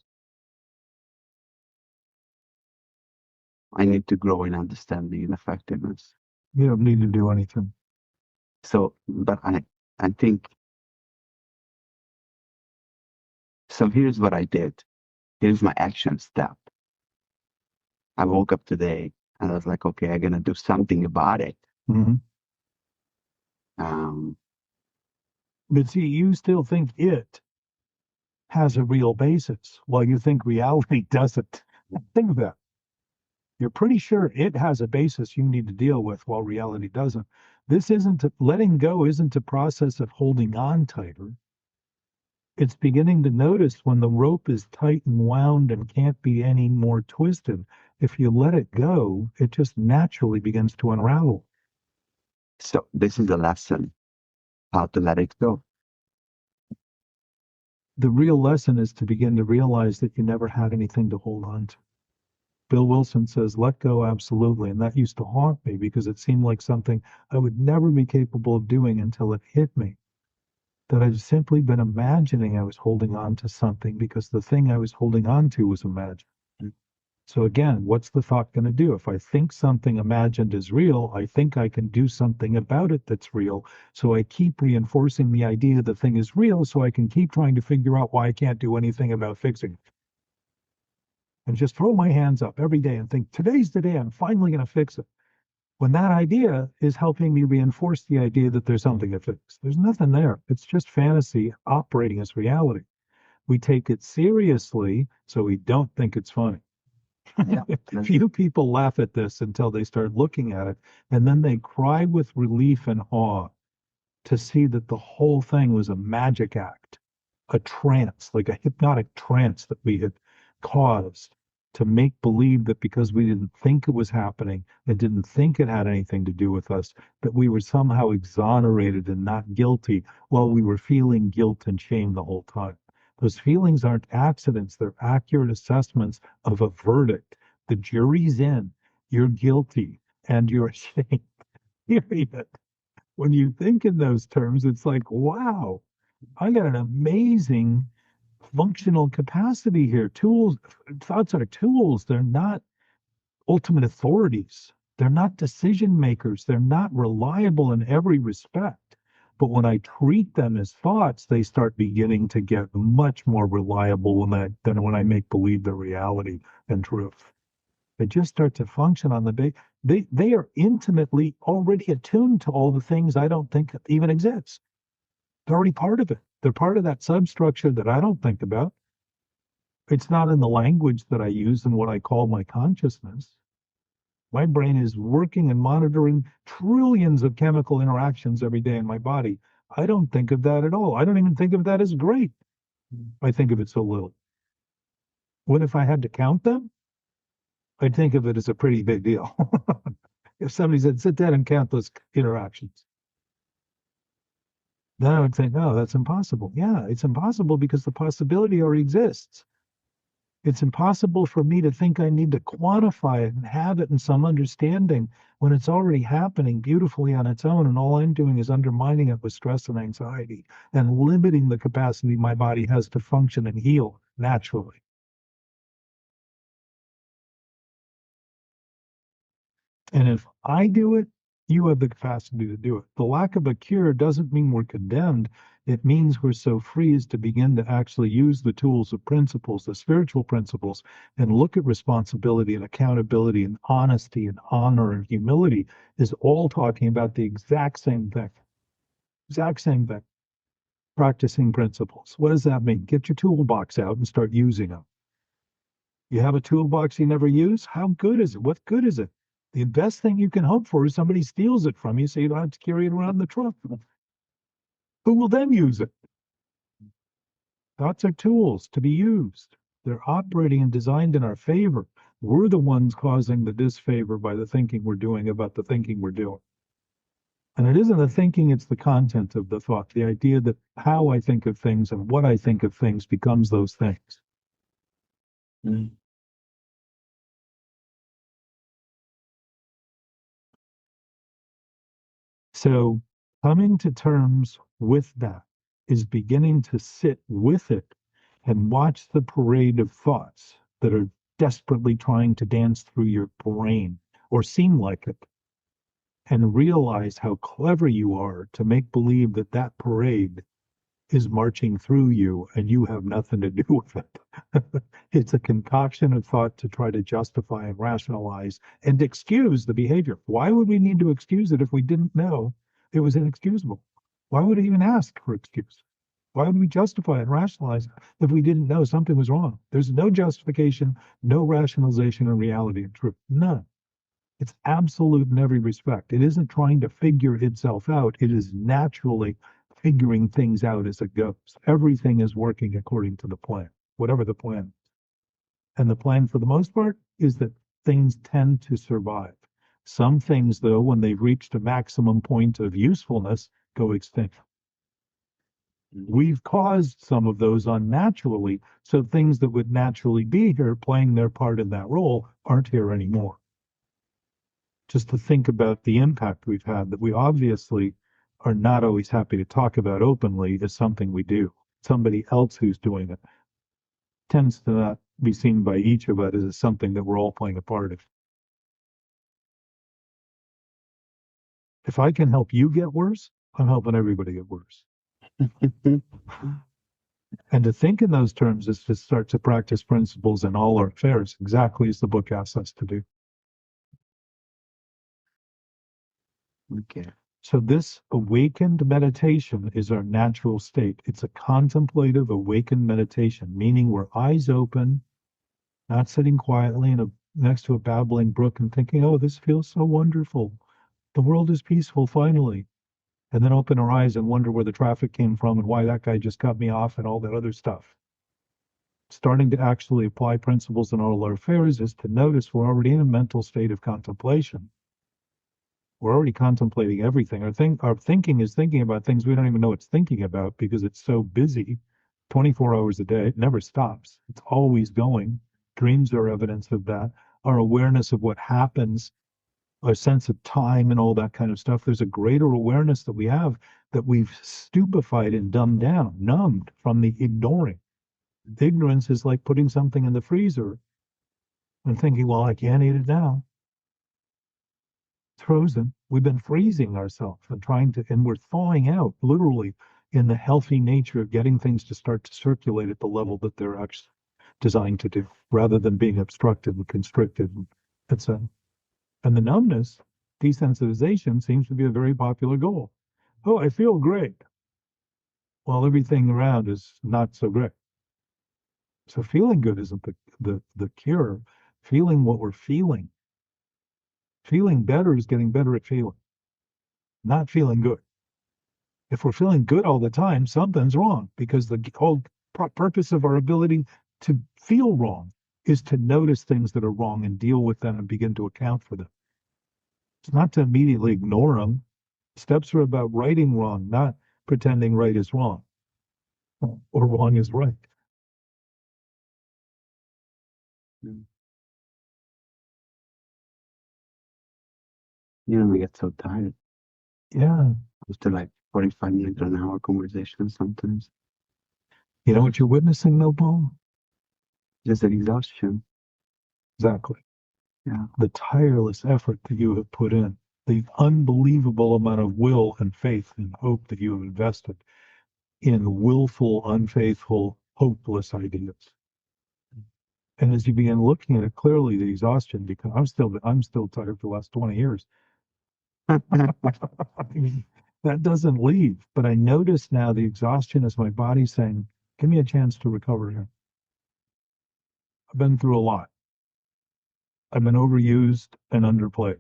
I need to grow in understanding and effectiveness.
You don't need to do anything.
So, but I think, so here's what I did. Here's my action step. I woke up today and I was like, okay, I'm gonna do something about it.
Mm-hmm.
Um,
But see, you still think it has a real basis while you think reality doesn't. Think of that. You're pretty sure it has a basis you need to deal with while reality doesn't. Letting go isn't a process of holding on tighter. It's beginning to notice when the rope is tight and wound and can't be any more twisted. If you let it go, it just naturally begins to unravel.
so this is a lesson, how to let it go.
The real lesson is to begin to realize that you never had anything to hold on to. Bill Wilson says, let go absolutely. And that used to haunt me because it seemed like something I would never be capable of doing until it hit me. That I've simply been imagining I was holding on to something because the thing I was holding on to was imagined. So again, what's the thought going to do? If I think something imagined is real, I think I can do something about it that's real. So I keep reinforcing the idea the thing is real so I can keep trying to figure out why I can't do anything about fixing it. And just throw my hands up every day and think, today's the day I'm finally going to fix it. When that idea is helping me reinforce the idea that there's something to fix. There's nothing there. It's just fantasy operating as reality. We take it seriously so we don't think it's funny.
Yeah.
Few people laugh at this until they start looking at it, and then they cry with relief and awe to see that the whole thing was a magic act, a trance, like a hypnotic trance that we had caused to make believe that because we didn't think it was happening and didn't think it had anything to do with us, that we were somehow exonerated and not guilty while we were feeling guilt and shame the whole time. Those feelings aren't accidents, they're accurate assessments of a verdict. The jury's in, you're guilty, and you're ashamed. Period. When you think in those terms, it's like, wow, I got an amazing functional capacity here. Tools, thoughts are tools. They're not ultimate authorities. They're not decision makers. They're not reliable in every respect. But when I treat them as thoughts, they start beginning to get much more reliable than when I make believe they're reality and truth. They just start to function on the base. They are intimately already attuned to all the things I don't think even exist. They're already part of it. They're part of that substructure that I don't think about. It's not in the language that I use and what I call my consciousness. My brain is working and monitoring trillions of chemical interactions every day in my body. I don't think of that at all. I don't even think of that as great. I think of it so little. What if I had to count them? I'd think of it as a pretty big deal. If somebody said, sit down and count those interactions, then I would think, oh, that's impossible. Yeah, it's impossible because the possibility already exists. It's impossible for me to think I need to quantify it and have it in some understanding when it's already happening beautifully on its own. And all I'm doing is undermining it with stress and anxiety and limiting the capacity my body has to function and heal naturally. And if I do it, you have the capacity to do it. The lack of a cure doesn't mean we're condemned. It means we're so free as to begin to actually use the tools of principles, the spiritual principles, and look at responsibility and accountability and honesty and honor and humility is all talking about the exact same thing. Exact same thing. Practicing principles. What does that mean? Get your toolbox out and start using them. You have a toolbox you never use? How good is it? What good is it? The best thing you can hope for is somebody steals it from you so you don't have to carry it around in the trunk. Who will then use it? Thoughts are tools to be used. They're operating and designed in our favor. We're the ones causing the disfavor by the thinking we're doing about the thinking we're doing. And it isn't the thinking, it's the content of the thought, the idea that how I think of things and what I think of things becomes those things. Mm. So coming to terms with that is beginning to sit with it and watch the parade of thoughts that are desperately trying to dance through your brain or seem like it, and realize how clever you are to make believe that that parade is marching through you and you have nothing to do with it. It's a concoction of thought to try to justify and rationalize and excuse the behavior. Why would we need to excuse it if we didn't know it was inexcusable? Why would we even ask for excuse? Why would we justify and rationalize if we didn't know something was wrong? There's no justification, no rationalization in reality and truth. None. It's absolute in every respect. It isn't trying to figure itself out. It is naturally figuring things out as it goes. Everything is working according to the plan, whatever the plan is. And the plan, for the most part, is that things tend to survive. Some things, though, when they've reached a maximum point of usefulness, go extinct. We've caused some of those unnaturally, so things that would naturally be here playing their part in that role aren't here anymore. Just to think about the impact we've had that we obviously are not always happy to talk about openly is something we do. Somebody else who's doing it tends to not be seen by each of us as something that we're all playing a part of. If I can help you get worse, I'm helping everybody get worse. And to think in those terms is to start to practice principles in all our affairs, exactly as the book asks us to do.
Okay.
So this awakened meditation is our natural state. It's a contemplative awakened meditation, meaning we're eyes open, not sitting quietly in a next to a babbling brook and thinking, oh, this feels so wonderful. The world is peaceful finally. And then open our eyes and wonder where the traffic came from and why that guy just cut me off and all that other stuff. Starting to actually apply principles in all our affairs is to notice we're already in a mental state of contemplation. We're already contemplating everything. Our thinking is thinking about things we don't even know it's thinking about because it's so busy 24 hours a day. It never stops. It's always going. Dreams are evidence of that. Our awareness of what happens, our sense of time and all that kind of stuff. There's a greater awareness that we have that we've stupefied and dumbed down, numbed from the ignoring. Ignorance is like putting something in the freezer and thinking, well, I can't eat it now. It's frozen. We've been freezing ourselves and we're thawing out literally in the healthy nature of getting things to start to circulate at the level that they're actually designed to do, rather than being obstructed and constricted, etc. And the numbness, desensitization, seems to be a very popular goal. Oh, I feel great. Well, everything around is not so great. So feeling good isn't the cure. Feeling what we're feeling. Feeling better is getting better at feeling, not feeling good. If we're feeling good all the time, something's wrong because the whole purpose of our ability to feel wrong is to notice things that are wrong and deal with them and begin to account for them. It's not to immediately ignore them. Steps are about righting wrong, not pretending right is wrong or wrong is right.
Mm. You know, I get so tired
Yeah.
after like 45 minutes or an hour conversation sometimes.
You know what you're witnessing, though, Paul?
Just an exhaustion.
Exactly.
Yeah.
The tireless effort that you have put in, the unbelievable amount of will and faith and hope that you have invested in willful, unfaithful, hopeless ideas. And as you begin looking at it clearly, the exhaustion, because I'm still tired for the last 20 years. I mean, that doesn't leave. But I notice now the exhaustion is my body saying, give me a chance to recover here. I've been through a lot. I've been overused and underplayed.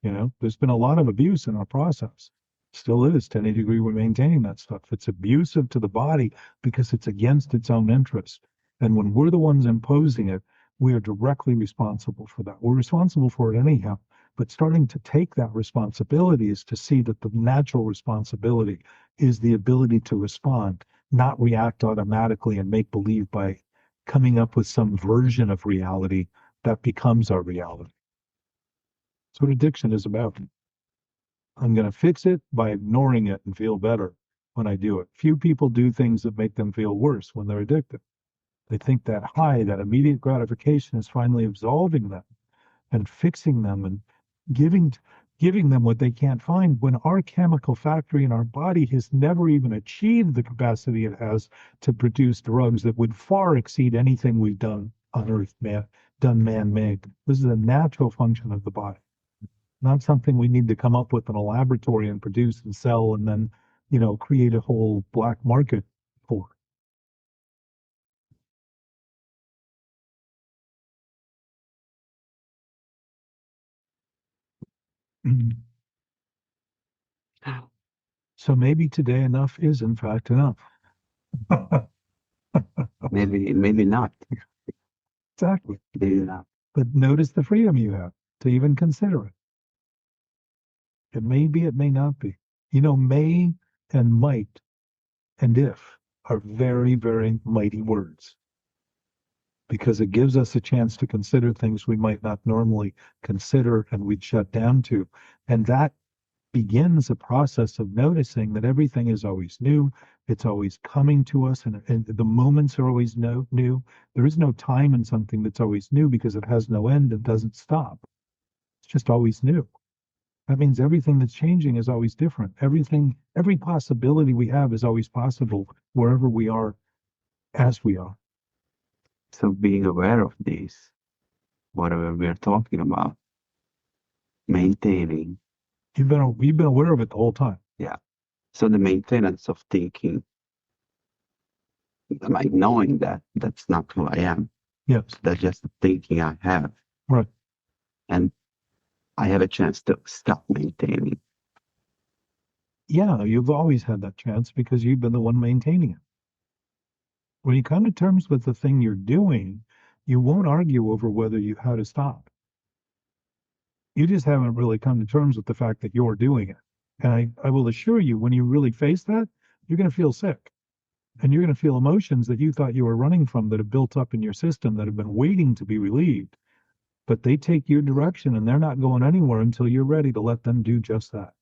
There's been a lot of abuse in our process. Still is to any degree. We're maintaining that stuff. It's abusive to the body because it's against its own interest. And when we're the ones imposing it, we are directly responsible for that. We're responsible for it anyhow. But starting to take that responsibility is to see that the natural responsibility is the ability to respond, not react automatically and make believe by coming up with some version of reality that becomes our reality. That's what addiction is about. I'm going to fix it by ignoring it and feel better when I do it. Few people do things that make them feel worse when they're addicted. They think that high, that immediate gratification is finally absolving them and fixing them and giving giving them what they can't find when our chemical factory in our body has never even achieved the capacity it has to produce drugs that would far exceed anything we've done on Earth, done man-made. This is a natural function of the body, not something we need to come up with in a laboratory and produce and sell and then, create a whole black market for. So maybe today enough is in fact enough.
Maybe not.
Exactly.
Maybe not.
But notice the freedom you have to even consider it. It may be, it may not be. May and might and if are very, very mighty words because it gives us a chance to consider things we might not normally consider and we'd shut down to. And that begins a process of noticing that everything is always new. It's always coming to us, and the moments are always new. There is no time in something that's always new because it has no end and doesn't stop. It's just always new. That means everything that's changing is always different. Every possibility we have is always possible wherever we are as we are.
So being aware of this, whatever we're talking about, maintaining.
You've been aware of it the whole time.
Yeah. So the maintenance of thinking, like knowing that that's not who I am.
Yes.
That's just the thinking I have.
Right.
And I have a chance to stop maintaining.
Yeah, you've always had that chance because you've been the one maintaining it. When you come to terms with the thing you're doing, you won't argue over whether you how to stop. You just haven't really come to terms with the fact that you're doing it. And I will assure you, when you really face that, you're going to feel sick. And you're going to feel emotions that you thought you were running from that have built up in your system that have been waiting to be relieved. But they take your direction and they're not going anywhere until you're ready to let them do just that.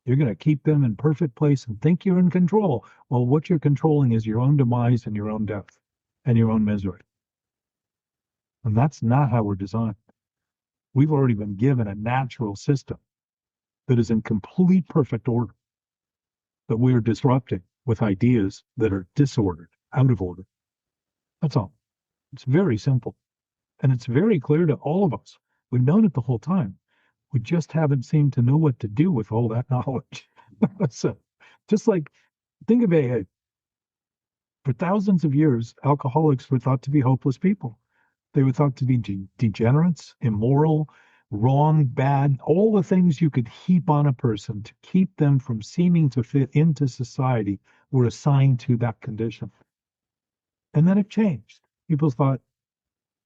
You're going to keep them in perfect place and think you're in control. Well, what you're controlling is your own demise and your own death and your own misery. And that's not how we're designed. We've already been given a natural system that is in complete perfect order, that we are disrupting with ideas that are disordered, out of order. That's all. It's very simple. And it's very clear to all of us. We've known it the whole time. We just haven't seemed to know what to do with all that knowledge. So, just like, think of AA. For thousands of years, alcoholics were thought to be hopeless people. They were thought to be degenerates, immoral, wrong, bad, all the things you could heap on a person to keep them from seeming to fit into society were assigned to that condition. And then it changed. People thought,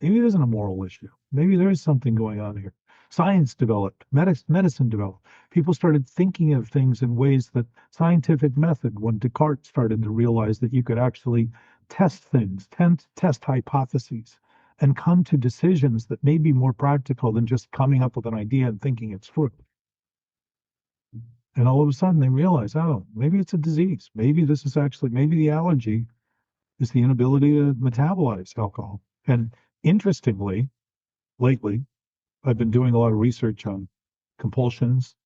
maybe it isn't a moral issue. Maybe there is something going on here. Science developed, medicine developed. People started thinking of things in ways that scientific method, when Descartes started to realize that you could actually test things, test hypotheses, and come to decisions that may be more practical than just coming up with an idea and thinking it's true. And all of a sudden they realize, oh, maybe it's a disease. Maybe this is actually, maybe the allergy is the inability to metabolize alcohol. And interestingly, lately, I've been doing a lot of research on compulsions.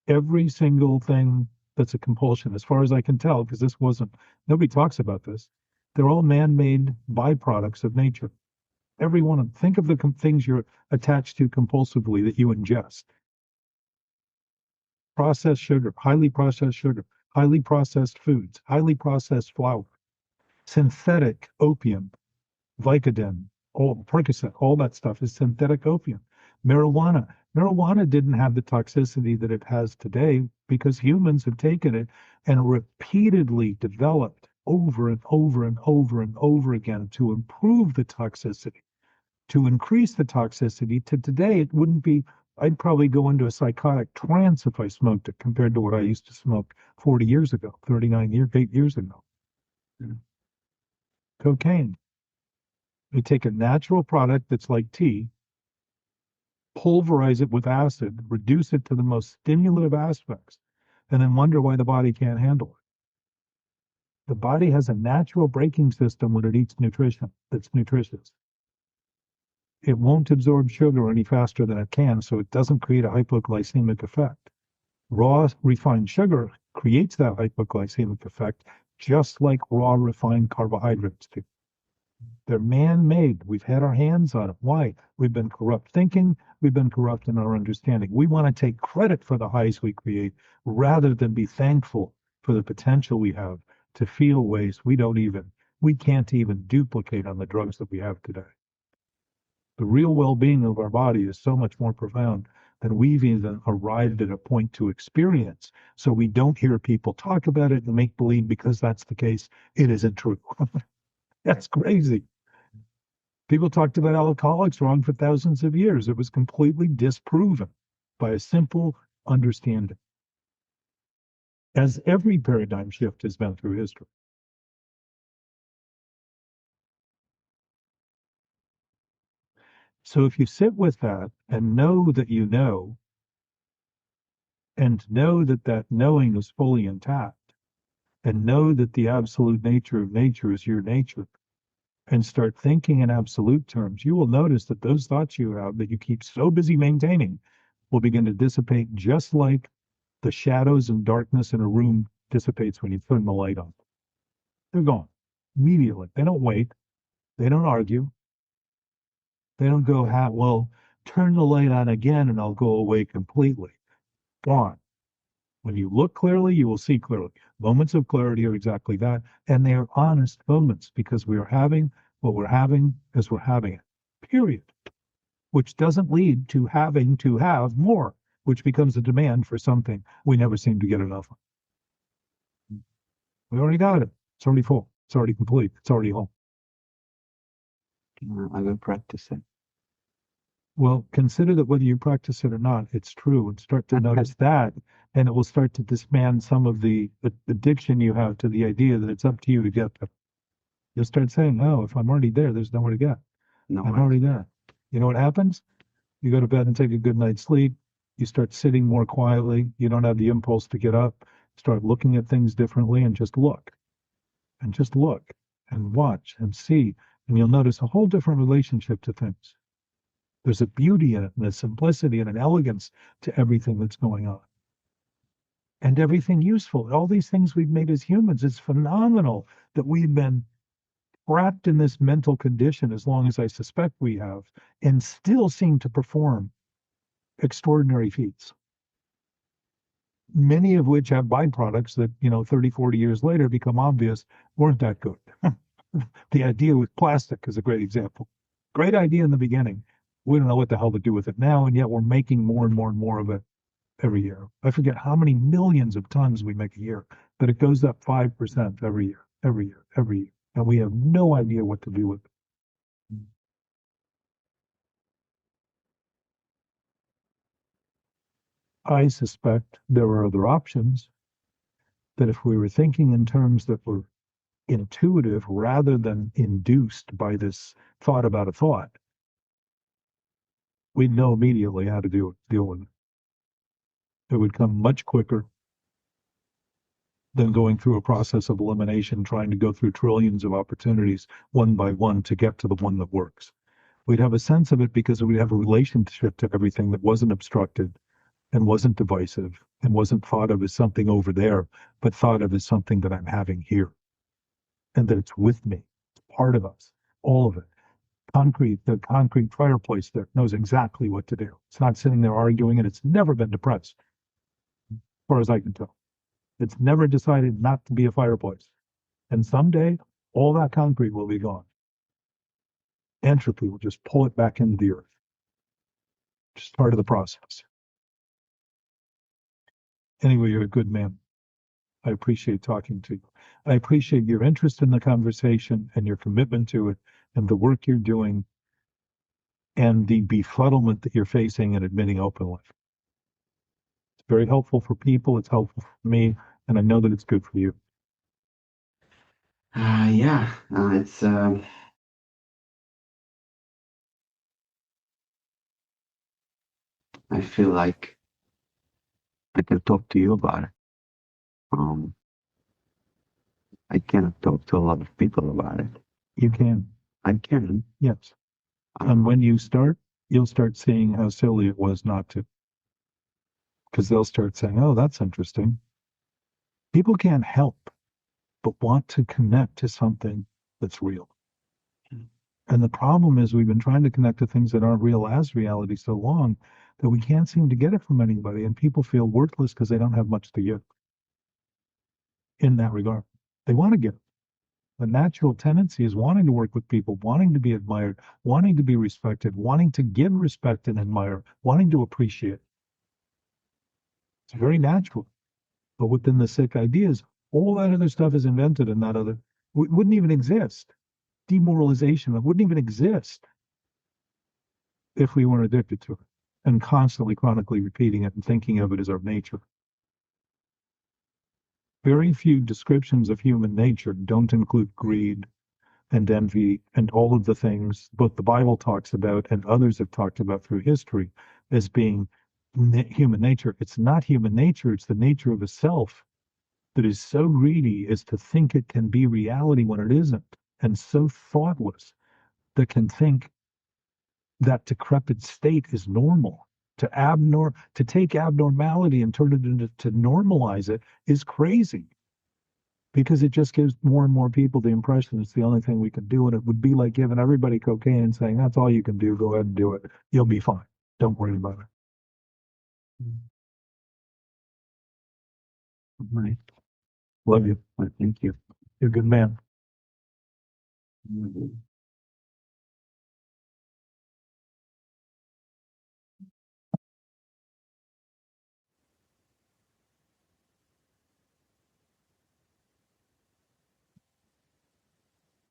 Every single thing that's a compulsion, as far as I can tell, because this wasn't, nobody talks about this, they're all man-made byproducts of nature. Every one of them. Think of the things you're attached to compulsively that you ingest. Processed sugar, highly processed foods, highly processed flour, synthetic opium, Vicodin, all Percocet, all that stuff is synthetic opium. Marijuana. Marijuana didn't have the toxicity that it has today because humans have taken it and repeatedly developed over and over and over and over again to improve the toxicity, to increase the toxicity. To today, it wouldn't be, I'd probably go into a psychotic trance if I smoked it compared to what I used to smoke 40 years ago, 39 years, 8 years ago. Cocaine. They take a natural product that's like tea, pulverize it with acid, reduce it to the most stimulative aspects, and then wonder why the body can't handle it. The body has a natural braking system when it eats nutrition that's nutritious. It won't absorb sugar any faster than it can, so it doesn't create a hypoglycemic effect. Raw refined sugar creates that hypoglycemic effect, just like raw refined carbohydrates do. They're man-made. We've had our hands on it. Why? We've been corrupt thinking. We've been corrupt in our understanding. We want to take credit for the highs we create rather than be thankful for the potential we have to feel ways we can't even duplicate on the drugs that we have today. The real well-being of our body is so much more profound than we've even arrived at a point to experience. So we don't hear people talk about it and make believe because that's the case. It isn't true. That's crazy. People talked about alcoholics wrong for thousands of years. It was completely disproven by a simple understanding, as every paradigm shift has been through history. So if you sit with that and know that you know, and know that that knowing is fully intact, and know that the absolute nature of nature is your nature, and start thinking in absolute terms, you will notice that those thoughts you have that you keep so busy maintaining will begin to dissipate just like the shadows and darkness in a room dissipates when you turn the light on. They're gone immediately. They don't wait. They don't argue. They don't go, well, turn the light on again and I'll go away completely. Gone. When you look clearly, you will see clearly. Moments of clarity are exactly that. And they are honest moments because we are having What we're having is we're having it, period, which doesn't lead to having to have more, which becomes a demand for something we never seem to get enough of. We already got it. It's already full. It's already complete. It's already home.
I will practice it.
Well, consider that whether you practice it or not, it's true, and start to notice that, and it will start to disband some of the addiction you have to the idea that it's up to you to get there. You'll start saying, "Oh, if I'm already there, there's nowhere to get.
No
I'm
way.
already there." You know what happens? You go to bed and take a good night's sleep. You start sitting more quietly. You don't have the impulse to get up. Start looking at things differently and just look and watch and see. And you'll notice a whole different relationship to things. There's a beauty in it and a simplicity and an elegance to everything that's going on. And everything useful. All these things we've made as humans, it's phenomenal that we've been trapped in this mental condition as long as I suspect we have, and still seem to perform extraordinary feats, many of which have byproducts that, 30, 40 years later become obvious weren't that good. The idea with plastic is a great example. Great idea in the beginning. We don't know what the hell to do with it now, and yet we're making more and more and more of it every year. I forget how many millions of tons we make a year, but it goes up 5% every year, every year, every year. And we have no idea what to do with it. I suspect there are other options, that if we were thinking in terms that were intuitive rather than induced by this thought about a thought, we'd know immediately how to deal with it. It would come much quicker than going through a process of elimination, trying to go through trillions of opportunities one by one to get to the one that works. We'd have a sense of it because we'd have a relationship to everything that wasn't obstructed and wasn't divisive and wasn't thought of as something over there, but thought of as something that I'm having here, and that it's with me. It's part of us, all of it. The concrete fireplace there knows exactly what to do. It's not sitting there arguing, and it's never been depressed, as far as I can tell. It's never decided not to be a fireplace. And someday, all that concrete will be gone. Entropy will just pull it back into the earth. Just part of the process. Anyway, you're a good man. I appreciate talking to you. I appreciate your interest in the conversation and your commitment to it and the work you're doing and the befuddlement that you're facing and admitting openly. It's very helpful for people. It's helpful for me. And I know that it's good for you.
Yeah, it's I feel like I can talk to you about it. Um, I cannot talk to a lot of people about it.
You can.
I can.
Yes. And when you start, you'll start seeing how silly it was not to. Because they'll start saying, oh, that's interesting. People can't help but want to connect to something that's real. And the problem is we've been trying to connect to things that aren't real as reality so long that we can't seem to get it from anybody. And people feel worthless because they don't have much to give in that regard. They want to give. The natural tendency is wanting to work with people, wanting to be admired, wanting to be respected, wanting to give respect and admire, wanting to appreciate. It's very natural. But within the sick ideas, all that other stuff is invented and that other wouldn't even exist. Demoralization wouldn't even exist if we weren't addicted to it and constantly, chronically repeating it and thinking of it as our nature. Very few descriptions of human nature don't include greed and envy and all of the things both the Bible talks about and others have talked about through history as being human nature. It's not human nature, it's the nature of a self that is so greedy as to think it can be reality when it isn't, and so thoughtless that can think that decrepit state is normal. To take abnormality and turn it into to normalize it is crazy because it just gives more and more people the impression it's the only thing we can do. And it would be like giving everybody cocaine and saying, that's all you can do. Go ahead and do it. You'll be fine. Don't worry about it.
Right.
Love you.
Well, thank you.
You're a good man.